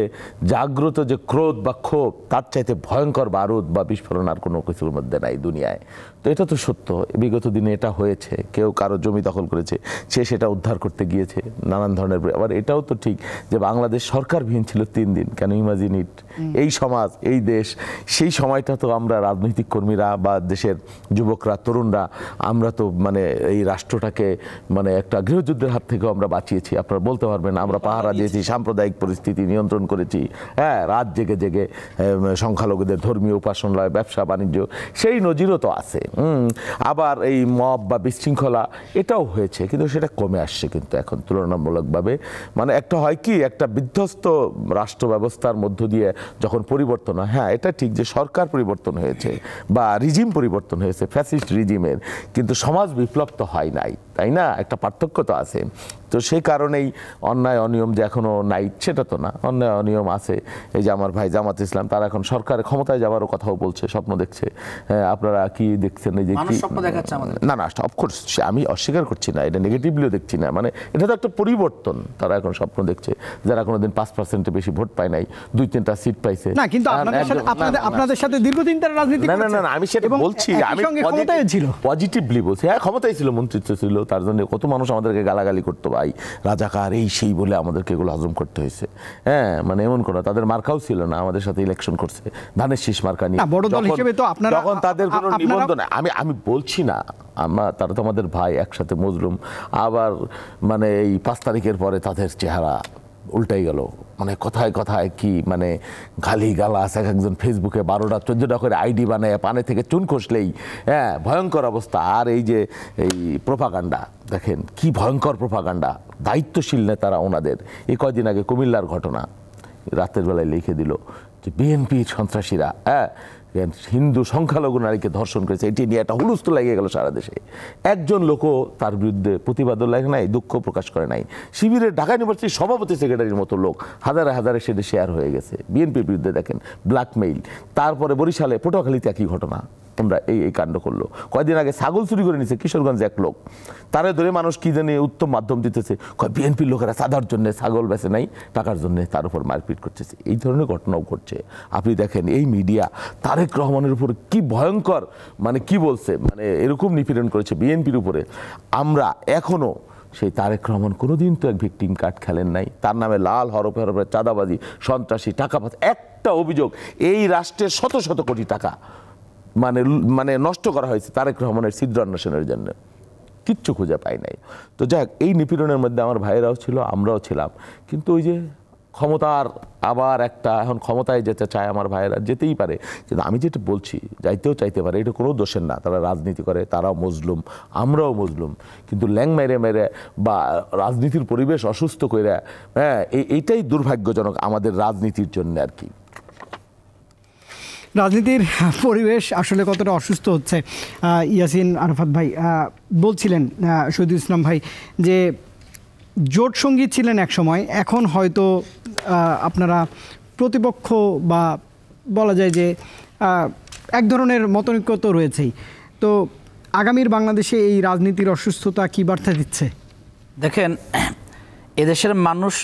জাগ্রত যে ক্রোধ বা ক্ষোভ, তার চাইতে ভয়ঙ্কর বারুদ বা বিস্ফোরণ আর কোনো কিছুর মধ্যে নাই দুনিয়ায়। তো এটা তো সত্য, বিগত দিনে এটা হয়েছে। কেউ কারো জমি দখল করেছে, সে সেটা উদ্ধার করতে গিয়েছে, নানান ধরনের। আবার এটাও তো ঠিক যে বাংলাদেশ সরকারবিহীন ছিল 3 দিন। কেন ইমাজিন ইট? এই সমাজ, এই দেশ, সেই সময়টা তো আমরা রাজনৈতিক কর্মীরা বা দেশের যুবকরা, তরুণরা, আমরা তো মানে এই রাষ্ট্রটাকে মানে একটা গৃহযুদ্ধের হাত থেকেও আমরা বাঁচিয়েছি। আপনারা বলতে পারবেন আমরা পাহারা দিয়েছি, সাম্প্রদায়িক পরিস্থিতি নিয়ন্ত্রণ করেছি, হ্যাঁ, রাত জেগে জেগে সংখ্যালঘুদের ধর্মীয় উপাসনালয়, ব্যবসা বাণিজ্য, সেই নজিরও তো আছে। আবার এই মব বা বিশৃঙ্খলা এটাও হয়েছে, কিন্তু সেটা কমে আসছে কিন্তু এখন তুলনামূলকভাবে। মানে একটা হয় কি, একটা বিধ্বস্ত রাষ্ট্র ব্যবস্থার মধ্য দিয়ে যখন পরিবর্তন হয়, হ্যাঁ এটা ঠিক যে সরকার পরিবর্তন হয়েছে বা রিজিম পরিবর্তন হয়েছে, ফ্যাসিস্ট রিজিমের, কিন্তু সমাজ বিপ্লব তো হয় নাই, তাই না? একটা পার্থক্য তো আছে। তো সেই কারণেই অন্যায় অনিয়ম যে এখনো নাই সেটা তো না, অন্যায় অনিয়ম আছে। এই যে আমার ভাই জামাত ইসলাম, তারা এখন সরকার ক্ষমতায় যাওয়ারও কথাও বলছে, স্বপ্ন দেখছে। আপনারা কি দেখছেন? এই যে না না, অফকোর্স আমি অস্বীকার করছি না, এটা নেগেটিভলিও দেখছি না, মানে এটা তো একটা পরিবর্তন। তারা এখন স্বপ্ন দেখছে, যারা কোনোদিন 5% বেশি ভোট পায় নাই, 2-3টা সিট পাইছে। না, কিন্তু আপনাদের সাথে দীর্ঘদিন তারা রাজনীতি না না না, আমি সেটা বলছি, আমি পজিটিভলি বলছি। হ্যাঁ, ক্ষমতায় ছিল, মন্ত্রিত্ব ছিল, তার জন্য কত মানুষ আমাদেরকে গালাগালি করতো, ভাই ভাই রাজাকার এই সেই বলে আমাদেরকে এগুলো হজম করতে হয়েছে। হ্যাঁ, মানে এমন কোনো তাদের মার্কাও ছিল না, আমাদের সাথে ইলেকশন করছে ধানের শীষ মার্কা নিয়ে। বড় দল হিসেবে তো আপনারা, তখন তাদের কোনো নিবন্ধন, আমি বলছি না, তারা তো আমাদের ভাই, একসাথে মজলুম। আবার মানে এই 5 তারিখের পরে তাদের চেহারা উল্টাই গেল, মানে কথায় কথায় কি মানে গালি গালাস, এক একজন ফেসবুকে 12টা 14টা করে আইডি বানায় পানে থেকে চুন খসলেই হ্যাঁ ভয়ঙ্কর অবস্থা। আর এই যে এই প্রোপাগান্ডা দেখেন কি ভয়ঙ্কর প্রোপাগান্ডা, দায়িত্বশীল নেতারা ওনাদের। এই কয়দিন আগে কুমিল্লার ঘটনা রাতের বেলায় লিখে দিল যে বিএনপির সন্ত্রাসীরা হিন্দু সংখ্যালঘু নারীকে ধর্ষণ করেছে, এটি নিয়ে একটা হুলস্থুল লেগে গেল সারা দেশে। একজন লোকও তার বিরুদ্ধে প্রতিবাদও লাগে নাই, দুঃখ প্রকাশ করে নাই। শিবিরের ঢাকা ইউনিভার্সিটির সভাপতি সেক্রেটারির মতো লোক হাজারে হাজারে সেটা শেয়ার হয়ে গেছে বিএনপির বিরুদ্ধে। দেখেন ব্ল্যাকমেইল। তারপরে বরিশালে পটুয়াখালীতে একই ঘটনা, তোমরা এই কাণ্ড করলো। কয়েকদিন আগে ছাগল চুরি করে নিছে কিশোরগঞ্জে এক লোক, তারে ধরে মানুষ কি জানি উত্তম মাধ্যম দিতেছে, বিএনপির লোকেরা চাঁদার জন্য ছাগল বেচে নাই, টাকার জন্য তার উপর মারপিট করতেছে। এই ধরনের ঘটনাও ঘটছে। আপনি দেখেন এই মিডিয়া তারেক রহমানের উপর কি ভয়ঙ্কর মানে কি বলছে, মানে এরকম নিপীড়ন করেছে বিএনপির উপরে। আমরা এখনো সেই তারেক রহমান কোনোদিন তো এক ভিকটিম কার্ড খেলেন নাই, তার নামে লাল হরফে হরফে চাঁদাবাজি, সন্ত্রাসী, টাকা পাচার, একটা অভিযোগ এই রাষ্ট্রের শত শত কোটি টাকা মানে নষ্ট করা হয়েছে তারেক রহমানের ছিদ্র অন্বেষণের জন্য, কিচ্ছু খুঁজে পাই নাই। তো যাক, এই নিপীড়নের মধ্যে আমার ভাইয়েরাও ছিল, আমরাও ছিলাম। কিন্তু ওই যে ক্ষমতার আবার একটা, এখন ক্ষমতায় যেতে চায় আমার ভাইয়েরা, যেতেই পারে, কিন্তু আমি যেটা বলছি যাইতেও চাইতে পারে, এটা কোনো দোষের না। তারা রাজনীতি করে, তারাও মজলুম, আমরাও মজলুম। কিন্তু ল্যাং মেরে মেরে বা রাজনীতির পরিবেশ অসুস্থ করে, হ্যাঁ এইটাই দুর্ভাগ্যজনক আমাদের রাজনীতির জন্য আর কি। রাজনীতির পরিবেশ আসলে কতটা অসুস্থ হচ্ছে, ইয়াসিন আরাফাত ভাই বলছিলেন, শহীদুল ইসলাম ভাই, যে জোট সঙ্গী ছিলেন এক সময়, এখন হয়তো আপনারা প্রতিপক্ষ, বা বলা যায় যে এক ধরনের মতৈক্য তো রয়েছেই। তো আগামীর বাংলাদেশে এই রাজনীতির অসুস্থতা কী বার্তা দিচ্ছে? দেখেন, এদেশের মানুষ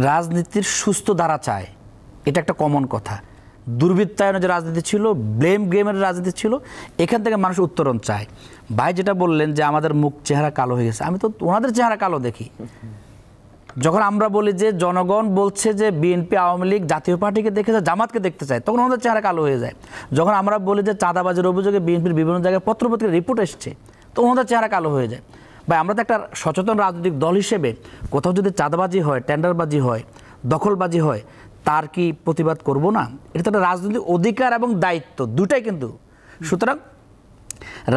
রাজনীতির সুস্থ ধারা চায়, এটা একটা কমন কথা। দুর্বৃত্তায়নের যে রাজনীতি ছিল, ব্লেম গেমের রাজনীতি ছিল, এখান থেকে মানুষ উত্তরণ চায়। ভাই যেটা বললেন যে আমাদের মুখ চেহারা কালো হয়ে গেছে, আমি তো ওনাদের চেহারা কালো দেখি। যখন আমরা বলি যে জনগণ বলছে যে বিএনপি, আওয়ামী লীগ, জাতীয় পার্টিকে দেখেছে, জামাতকে দেখতে চায়, তখন ওনাদের চেহারা কালো হয়ে যায়। যখন আমরা বলি যে চাঁদাবাজির অভিযোগে বিএনপির বিভিন্ন জায়গায় পত্রপত্রিকার রিপোর্ট এসছে, তো ওনাদের চেহারা কালো হয়ে যায়। ভাই, আমরা তো একটা সচেতন রাজনৈতিক দল হিসেবে কোথাও যদি চাঁদাবাজি হয়, টেন্ডারবাজি হয়, দখলবাজি হয়, তার কি প্রতিবাদ করব না? এটা তো একটা রাজনৈতিক অধিকার এবং দায়িত্ব, দুটাই কিন্তু। সুতরাং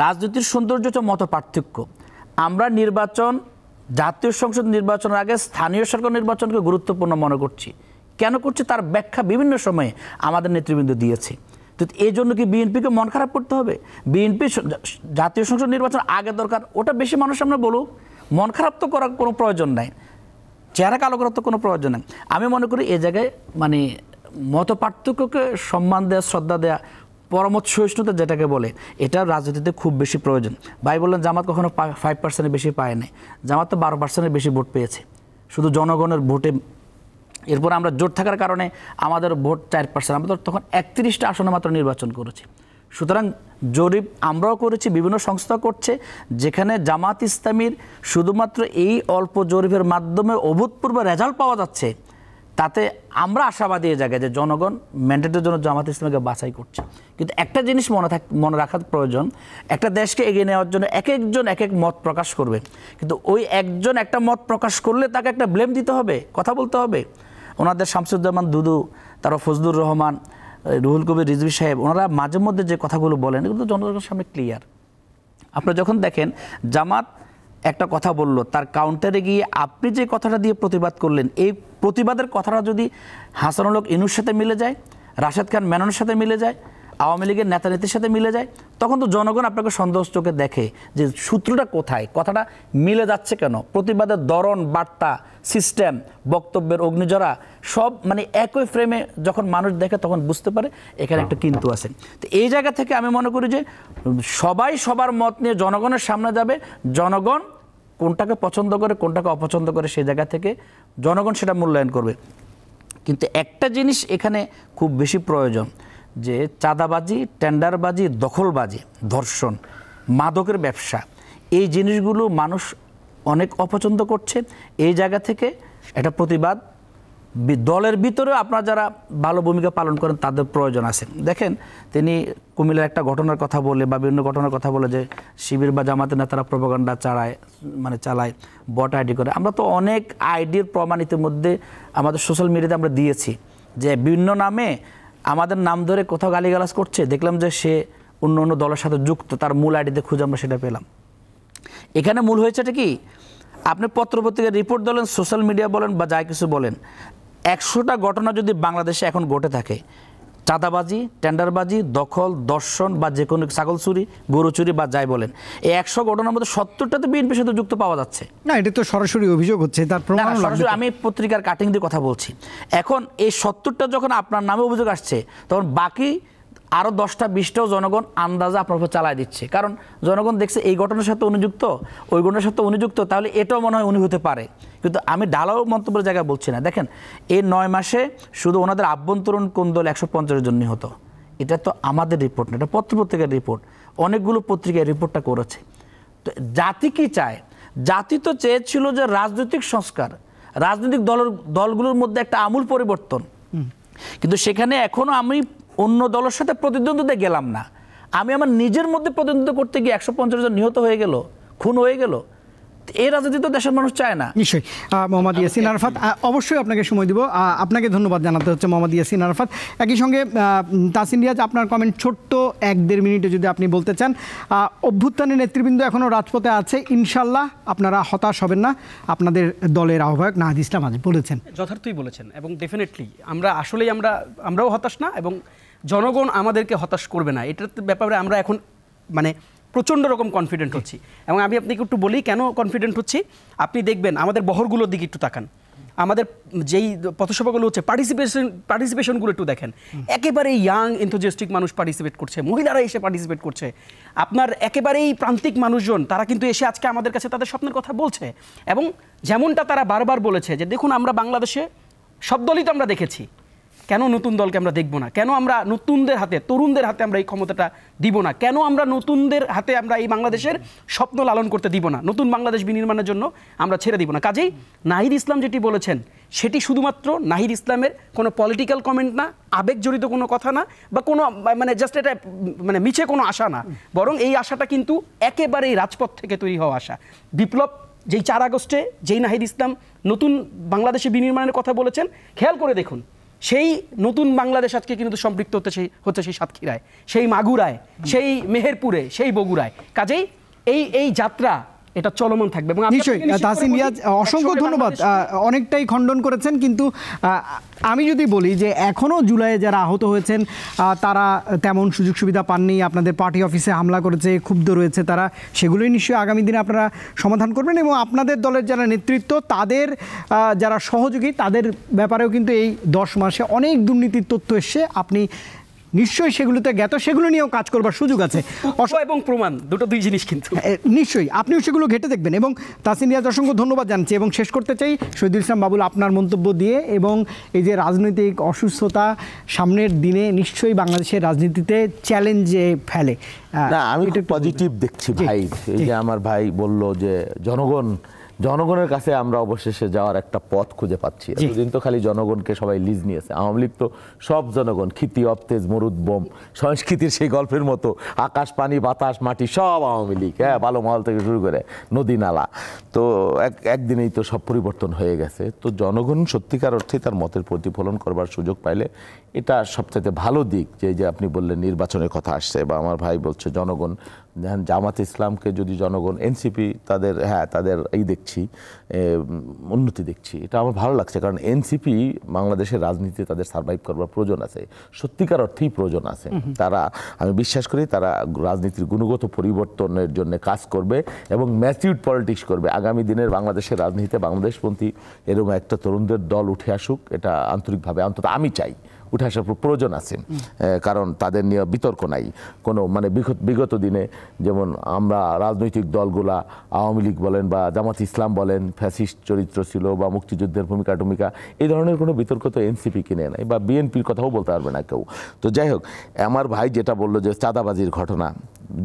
রাজনীতির সৌন্দর্য হচ্ছে মত পার্থক্য। আমরা নির্বাচন, জাতীয় সংসদ নির্বাচনের আগে স্থানীয় সরকার নির্বাচনকে গুরুত্বপূর্ণ মনে করছি। কেন করছি তার ব্যাখ্যা বিভিন্ন সময়ে আমাদের নেতৃবৃন্দ দিয়েছে। তো এই জন্য কি বিএনপিকে মন খারাপ করতে হবে? বিএনপি জাতীয় সংসদ নির্বাচন আগে দরকার, ওটা বেশি মানুষ আমরা বলুক, মন খারাপ তো করার কোনো প্রয়োজন নাই, চেহারা কালো করার তো কোনো প্রয়োজন নেই। আমি মনে করি এ জায়গায় মানে মত পার্থক্যকে সম্মান দেওয়া, শ্রদ্ধা দেওয়া, পরমত সহিষ্ণুতা যেটাকে বলে, এটা রাজনীতিতে খুব বেশি প্রয়োজন। ভাই বললেন জামাত কখনো 5% বেশি পায় নাই, জামাত তো 12% বেশি ভোট পেয়েছে শুধু জনগণের ভোটে। এরপর আমরা জোট থাকার কারণে আমাদের ভোট 4%, আমরা তো তখন 31টা আসনে মাত্র নির্বাচন করেছি। সুতরাং জরিপ আমরাও করেছি, বিভিন্ন সংস্থা করছে, যেখানে জামাত ইসলামীর শুধুমাত্র এই অল্প জরিপের মাধ্যমে অভূতপূর্ব রেজাল্ট পাওয়া যাচ্ছে, তাতে আমরা আশাবাদী এই জায়গায় যে জনগণ ম্যান্ডেটের জন্য জামাত ইসলামীকে বাছাই করছে। কিন্তু একটা জিনিস মনে রাখার প্রয়োজন, একটা দেশকে এগিয়ে নেওয়ার জন্য এক একজন এক এক মত প্রকাশ করবে, কিন্তু ওই একজন একটা মত প্রকাশ করলে তাকে একটা ব্লেম দিতে হবে, কথা বলতে হবে। ওনাদের শামসুজ্জামান দুদু, তারপর ফজলুর রহমান, রুহুল কবির রিজভী সাহেব, ওনারা মাঝে মধ্যে যে কথাগুলো বলেন এগুলো তো জনগণের সামনে ক্লিয়ার। আপনারা যখন দেখেন জামাত একটা কথা বলল, তার কাউন্টারে গিয়ে আপনি যে কথাটা দিয়ে প্রতিবাদ করলেন, এই প্রতিবাদের কথাটা যদি হাসানুল হক ইনুর সাথে মিলে যায়, রাশেদ খান মেননের সাথে মিলে যায়, আওয়ামী লীগের নেতা নেত্রীর সাথে মিলে যায়, তখন তো জনগণ আপনাকে সন্দেহ চোখে দেখে যে সূত্রটা কোথায়, কথাটা মিলে যাচ্ছে কেন। প্রতিবাদের ধরন, বার্তা, সিস্টেম, বক্তব্যের অগ্নিজরা সব মানে একই ফ্রেমে যখন মানুষ দেখে তখন বুঝতে পারে এখানে একটা কিন্তু আছে। তো এই জায়গা থেকে আমি মনে করি যে সবাই সবার মত নিয়ে জনগণের সামনে যাবে, জনগণ কোনটাকে পছন্দ করে কোনটাকে অপছন্দ করে সেই জায়গা থেকে জনগণ সেটা মূল্যায়ন করবে। কিন্তু একটা জিনিস এখানে খুব বেশি প্রয়োজন, যে চাঁদাবাজি, টেন্ডারবাজি, দখলবাজি, ধর্ষণ, মাদকের ব্যবসা, এই জিনিসগুলো মানুষ অনেক অপছন্দ করছে। এই জায়গা থেকে একটা প্রতিবাদ দলের ভিতরেও আপনারা যারা ভালো ভূমিকা পালন করেন তাদের প্রয়োজন আছে। দেখেন তিনি কুমিল্লার একটা ঘটনার কথা বলে বা বিভিন্ন ঘটনার কথা বলে যে শিবির বা জামাতের নেতারা প্রোপাগান্ডা চালায় বট আইডি করে। আমরা তো অনেক আইডির প্রমাণ ইতিমধ্যে আমাদের সোশ্যাল মিডিয়াতে আমরা দিয়েছি যে বিভিন্ন নামে আমাদের নাম ধরে কোথাও গালিগালাজ করছে, দেখলাম যে সে অন্য অন্য দলের সাথে যুক্ত, তার মূল আইডিতে খুঁজে আমরা সেটা পেলাম। এখানে মূল হয়েছেটা কি, আপনি পত্রপত্রিকার রিপোর্ট বলেন, সোশ্যাল মিডিয়া বলেন বা যাই কিছু বলেন, 100টা ঘটনা যদি বাংলাদেশে এখন ঘটে থাকে, চাঁদাবাজি, টেন্ডারবাজি, দখল, দর্শন বা যে কোনো ছাগল চুরি, গরু চুরি বা যাই বলেন, এই 100 ঘটনার মধ্যে 70টাতে বিএনপির সাথে যুক্ত পাওয়া যাচ্ছে। না, এটা তো সরাসরি অভিযোগ হচ্ছে, তার প্রমাণ লাগবে। আমি পত্রিকার কাটিং দিয়ে কথা বলছি। এখন এই 70টা যখন আপনার নামে অভিযোগ আসছে, তখন বাকি আরও 10টা 20টাও জনগণ আন্দাজে আপনার উপর চালায় দিচ্ছে। কারণ জনগণ দেখছে এই ঘটনার সাথে অনুযুক্ত, ওই ঘটনার সাথে অনুযুক্ত, তাহলে এটাও মনে হয় উনি হতে পারে। কিন্তু আমি ঢালাও মন্তব্যের জায়গায় বলছি না। দেখেন এই 9 মাসে শুধু ওনাদের আভ্যন্তরীণ কোন্দল 150 জন নিহত, এটা তো আমাদের রিপোর্ট না, এটা পত্রপত্রিকার রিপোর্ট, অনেকগুলো পত্রিকায় রিপোর্টটা করেছে। তো জাতি কি চায়? জাতি তো চেয়েছিল যে রাজনৈতিক সংস্কার, রাজনৈতিক দলগুলোর মধ্যে একটা আমূল পরিবর্তন। কিন্তু সেখানে এখনো আমি অন্য দলের সাথে প্রতিদ্বন্দ্বিতায় গেলাম না, আমি আমার নিজের মধ্যে প্রতিদ্বন্দ্বিতা করতে গিয়ে 150 জন নিহত হয়ে গেল, খুন হয়ে গেল। এই রাজনীতি তো দেশের মানুষ চায় না। নিশ্চয়ই। মোহাম্মদ ইয়াসিন আরাফাত, অবশ্যই আপনাকে সময় দিব। আপনাকে ধন্যবাদ জানাতে হচ্ছে মোহাম্মদ ইয়াসিন আরাফাত। একই সঙ্গে তাসিন রিয়াজ, আপনার কমেন্ট ছোট্ট 1-1.5 মিনিটে যদি আপনি বলতে চান। অভ্যুত্থানের নেতৃবৃন্দ এখনও রাজপথে আছে, ইনশাল্লাহ আপনারা হতাশ হবেন না, আপনাদের দলের আহ্বায়ক নাহিদ ইসলাম আজ বলেছেন। যথার্থই বলেছেন, এবং ডেফিনেটলি আমরাও হতাশ না, এবং জনগণ আমাদেরকে হতাশ করবে না, এটার ব্যাপারে আমরা এখন মানে প্রচণ্ড রকম কনফিডেন্ট হচ্ছি। এবং আমি আপনাকে একটু বলি কেন কনফিডেন্ট হচ্ছি। আপনি দেখবেন আমাদের বহরগুলোর দিকে একটু তাকান, আমাদের যেই পথসভাগুলো হচ্ছে পার্টিসিপেশনগুলো একটু দেখেন, একেবারে ইয়াং এনথুজিয়াস্টিক মানুষ পার্টিসিপেট করছে, মহিলারা এসে পার্টিসিপেট করছে, আপনার একেবারেই প্রান্তিক মানুষজন তারা কিন্তু এসে আজকে আমাদের কাছে তাদের স্বপ্নের কথা বলছে। এবং যেমনটা তারা বারবার বলেছে যে দেখুন আমরা বাংলাদেশে সব দলই তো আমরা দেখেছি, কেন নতুন দলকে আমরা দেখব না, কেন আমরা নতুনদের হাতে, তরুণদের হাতে আমরা এই ক্ষমতাটা দিব না, কেন আমরা নতুনদের হাতে আমরা এই বাংলাদেশের স্বপ্ন লালন করতে দিব না, নতুন বাংলাদেশ বিনির্মাণের জন্য আমরা ছেড়ে দিব না। কাজেই নাহিদ ইসলাম যেটি বলেছেন সেটি শুধুমাত্র নাহিদ ইসলামের কোনো পলিটিক্যাল কমেন্ট না, আবেগ জড়িত কোনো কথা না, বা কোনো মানে জাস্ট এটা মানে মিছে কোনো আশা না, বরং এই আশাটা কিন্তু একেবারেই রাজপথ থেকে তৈরি হওয়া আশা। বিপ্লব যেই 4 আগস্টে যেই নাহিদ ইসলাম নতুন বাংলাদেশে বিনির্মাণের কথা বলেছেন, খেয়াল করে দেখুন সেই নতুন বাংলাদেশ আজকে কিন্তু সম্পৃক্ত হচ্ছে সেই সাতক্ষীরায়, সেই মাগুরায়, সেই মেহেরপুরে, সেই বগুড়ায়। কাজেই এই যাত্রা এটা চলমান থাকবে। এবং নিশ্চয়ই তাসিন রিয়াজ, অসংখ্য ধন্যবাদ। অনেকটাই খণ্ডন করেছেন, কিন্তু আমি যদি বলি যে এখনও জুলাইয়ে যারা আহত হয়েছেন তারা তেমন সুযোগ সুবিধা পাননি, আপনাদের পার্টি অফিসে হামলা করেছে, ক্ষুব্ধ রয়েছে তারা, সেগুলোই নিশ্চয়ই আগামী দিনে আপনারা সমাধান করবেন। এবং আপনাদের দলের যারা নেতৃত্ব, তাদের যারা সহযোগী, তাদের ব্যাপারেও কিন্তু এই 10 মাসে অনেক দুর্নীতির তথ্য এসছে, আপনি নিশ্চয়ই সেগুলোতে জ্ঞাত, সেগুলো নিয়েও কাজ করবার সুযোগ আছে। এবং প্রমাণ দুই জিনিস কিন্তু নিশ্চয়ই আপনিও সেগুলো ঘেঁটে দেখবেন। এবং তাসিন রিয়াজ, অসংখ্য ধন্যবাদ জানাচ্ছি। এবং শেষ করতে চাই শহীদুল ইসলাম বাবুল আপনার মন্তব্য দিয়ে, এবং এই যে রাজনৈতিক অসুস্থতা সামনের দিনে নিশ্চয়ই বাংলাদেশের রাজনীতিতে চ্যালেঞ্জে ফেলে। না, আমি একটু পজিটিভ দেখছি ভাই। এই যে আমার ভাই বলল যে জনগণের কাছে আমরা অবশেষে যাওয়ার একটা পথ খুঁজে পাচ্ছি। এতদিন তো খালি জনগণকে সবাই লিজ নিয়েছে, আওয়ামী লীগ তো সব জনগণ, খিতি অবতেজ মরুদ বোম, সংস্কৃতির সেই গল্পের মতো আকাশ পানি বাতাস মাটি সব আওয়ামী লীগ, হ্যাঁ, ভালো মহল থেকে শুরু করে নদী নালা, তো একদিনেই তো সব পরিবর্তন হয়ে গেছে। তো জনগণ সত্যিকার অর্থে তার মতের প্রতিফলন করবার সুযোগ পাইলে এটা সবচেয়ে ভালো দিক। যে আপনি বললেন নির্বাচনের কথা আসছে, বা আমার ভাই বলছে জনগণ, জামাত ইসলামকে যদি জনগণ, এনসিপি তাদের এই দেখছি উন্নতি দেখছি, এটা আমার ভালো লাগছে। কারণ এনসিপি বাংলাদেশের রাজনীতিতে তাদের সার্ভাইভ করবার প্রয়োজন আছে, সত্যিকার অর্থেই প্রয়োজন আছে। তারা, আমি বিশ্বাস করি তারা রাজনীতির গুণগত পরিবর্তনের জন্য কাজ করবে এবং ম্যাচিউরড পলিটিক্স করবে। আগামী দিনের বাংলাদেশের রাজনীতিতে বাংলাদেশপন্থী এরকম একটা তরুণদের দল উঠে আসুক, এটা আন্তরিকভাবে অন্তত আমি চাই উঠে আসার প্রয়োজন আছে, কারণ তাদের নিয়ে বিতর্ক নাই কোনো। মানে বিগত দিনে যেমন আমরা রাজনৈতিক দলগুলা আওয়ামী লীগ বলেন বা জামাত ইসলাম বলেন ফ্যাসিস্ট চরিত্র ছিল বা মুক্তিযুদ্ধের ভূমিকা টুমিকা, এই ধরনের কোনো বিতর্ক তো এনসিপি কিনে নাই বা বিএনপির কথাও বলতে পারবে না কেউ। তো যাই হোক, আমার ভাই যেটা বললো যে চাঁদাবাজির ঘটনা,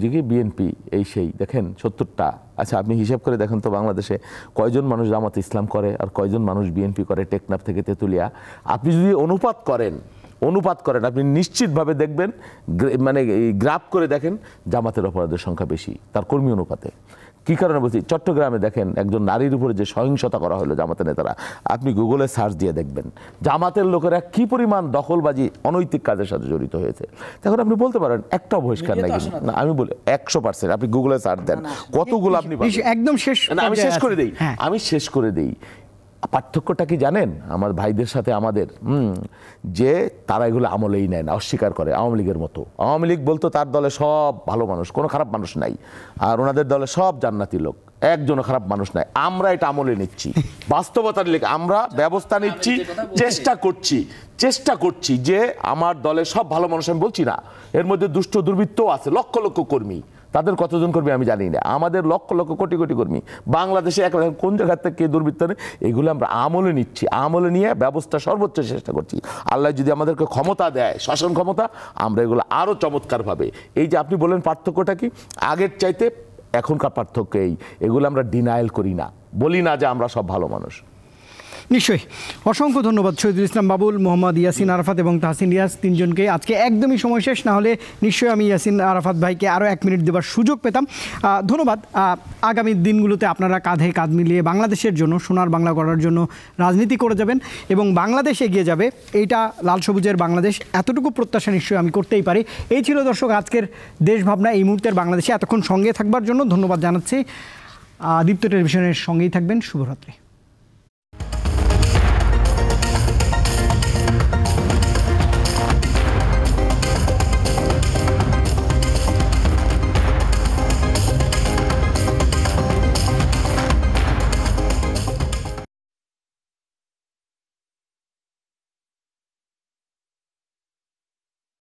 যে কি বিএনপি এই সেই, দেখেন 70টা, আচ্ছা আপনি হিসাব করে দেখেন তো বাংলাদেশে কয়জন মানুষ জামাত ইসলাম করে আর কয়জন মানুষ বিএনপি করে টেকনাফ থেকে তেঁতুলিয়া। আপনি যদি অনুপাত করেন আপনি নিশ্চিতভাবে দেখবেন, মানে গ্রাফ করে দেখেন জামাতের অপরাধের সংখ্যা বেশি তার কর্মী অনুপাতে। কী কারণে বলছি, চট্টগ্রামে দেখেন একজন নারীর উপরে যে সহিংসতা করা হলো জামাতের নেতারা, আপনি গুগলে সার্চ দিয়ে দেখবেন জামাতের লোকেরা কি পরিমাণ দখলবাজি অনৈতিক কাজের সাথে জড়িত হয়েছে। তখন আপনি বলতে পারেন একটা বহিষ্কার নাই, না আমি বলি 100%। আপনি গুগলে সার্চ দেন কতগুলো আপনি একদম শেষ। আমি শেষ করে দিই। পার্থক্যটা কি জানেন আমার ভাইদের সাথে আমাদের, যে তারা এগুলো আমলেই নেয় না, অস্বীকার করে। আওয়ামী লীগের মতো, আওয়ামী লীগ বলতো তার দলে সব ভালো মানুষ, কোনো খারাপ মানুষ নাই, আর ওনাদের দলে সব জান্নাতি লোক, একজনও খারাপ মানুষ নাই। আমরা এটা আমলে নিচ্ছি, বাস্তবতার লেগে আমরা ব্যবস্থা নিচ্ছি, চেষ্টা করছি যে আমার দলে সব ভালো মানুষ। আমি বলছি না, এর মধ্যে দুষ্ট দুর্বৃত্তও আছে, লক্ষ লক্ষ কর্মী, তাদের কতজন কর্মী আমি জানি না, আমাদের লক্ষ লক্ষ কোটি কোটি কর্মী বাংলাদেশে কোন জায়গা থেকে কে দুর্বৃত্ত নেই, এগুলো আমরা আমলে নিচ্ছি, আমলে নিয়ে ব্যবস্থা সর্বোচ্চ চেষ্টা করছি। আল্লাহ যদি আমাদেরকে ক্ষমতা দেয়, শাসন ক্ষমতা, আমরা এগুলো আরও চমৎকারভাবে, এই যে আপনি বললেন পার্থক্যটা কি, আগের চাইতে এখনকার পার্থক্য এই, এগুলো আমরা ডিনায়াল করি না, বলি না যে আমরা সব ভালো মানুষ। নিশ্চয়ই, অসংখ্য ধন্যবাদ শহীদুল ইসলাম বাবুল, মোহাম্মদ ইয়াসিন আরাফাত এবং তাহসিন রিয়াজ, তিনজনকে। আজকে একদমই সময় শেষ, না হলে নিশ্চয়ই আমি ইয়াসিন আরাফাত ভাইকে আরও 1 মিনিট দেওয়ার সুযোগ পেতাম। ধন্যবাদ। আগামী দিনগুলোতে আপনারা কাঁধে কাঁধ মিলিয়ে বাংলাদেশের জন্য, সোনার বাংলা করার জন্য রাজনীতি করে যাবেন এবং বাংলাদেশ এগিয়ে যাবে, এইটা লাল সবুজের বাংলাদেশ, এতটুকু প্রত্যাশা নিশ্চয়ই আমি করতেই পারি। এই ছিল দর্শক আজকের দেশ ভাবনা, এই মুহূর্তের বাংলাদেশে। এতক্ষণ সঙ্গে থাকবার জন্য ধন্যবাদ জানাচ্ছি। দীপ্ত টেলিভিশনের সঙ্গেই থাকবেন। শুভরাত্রি।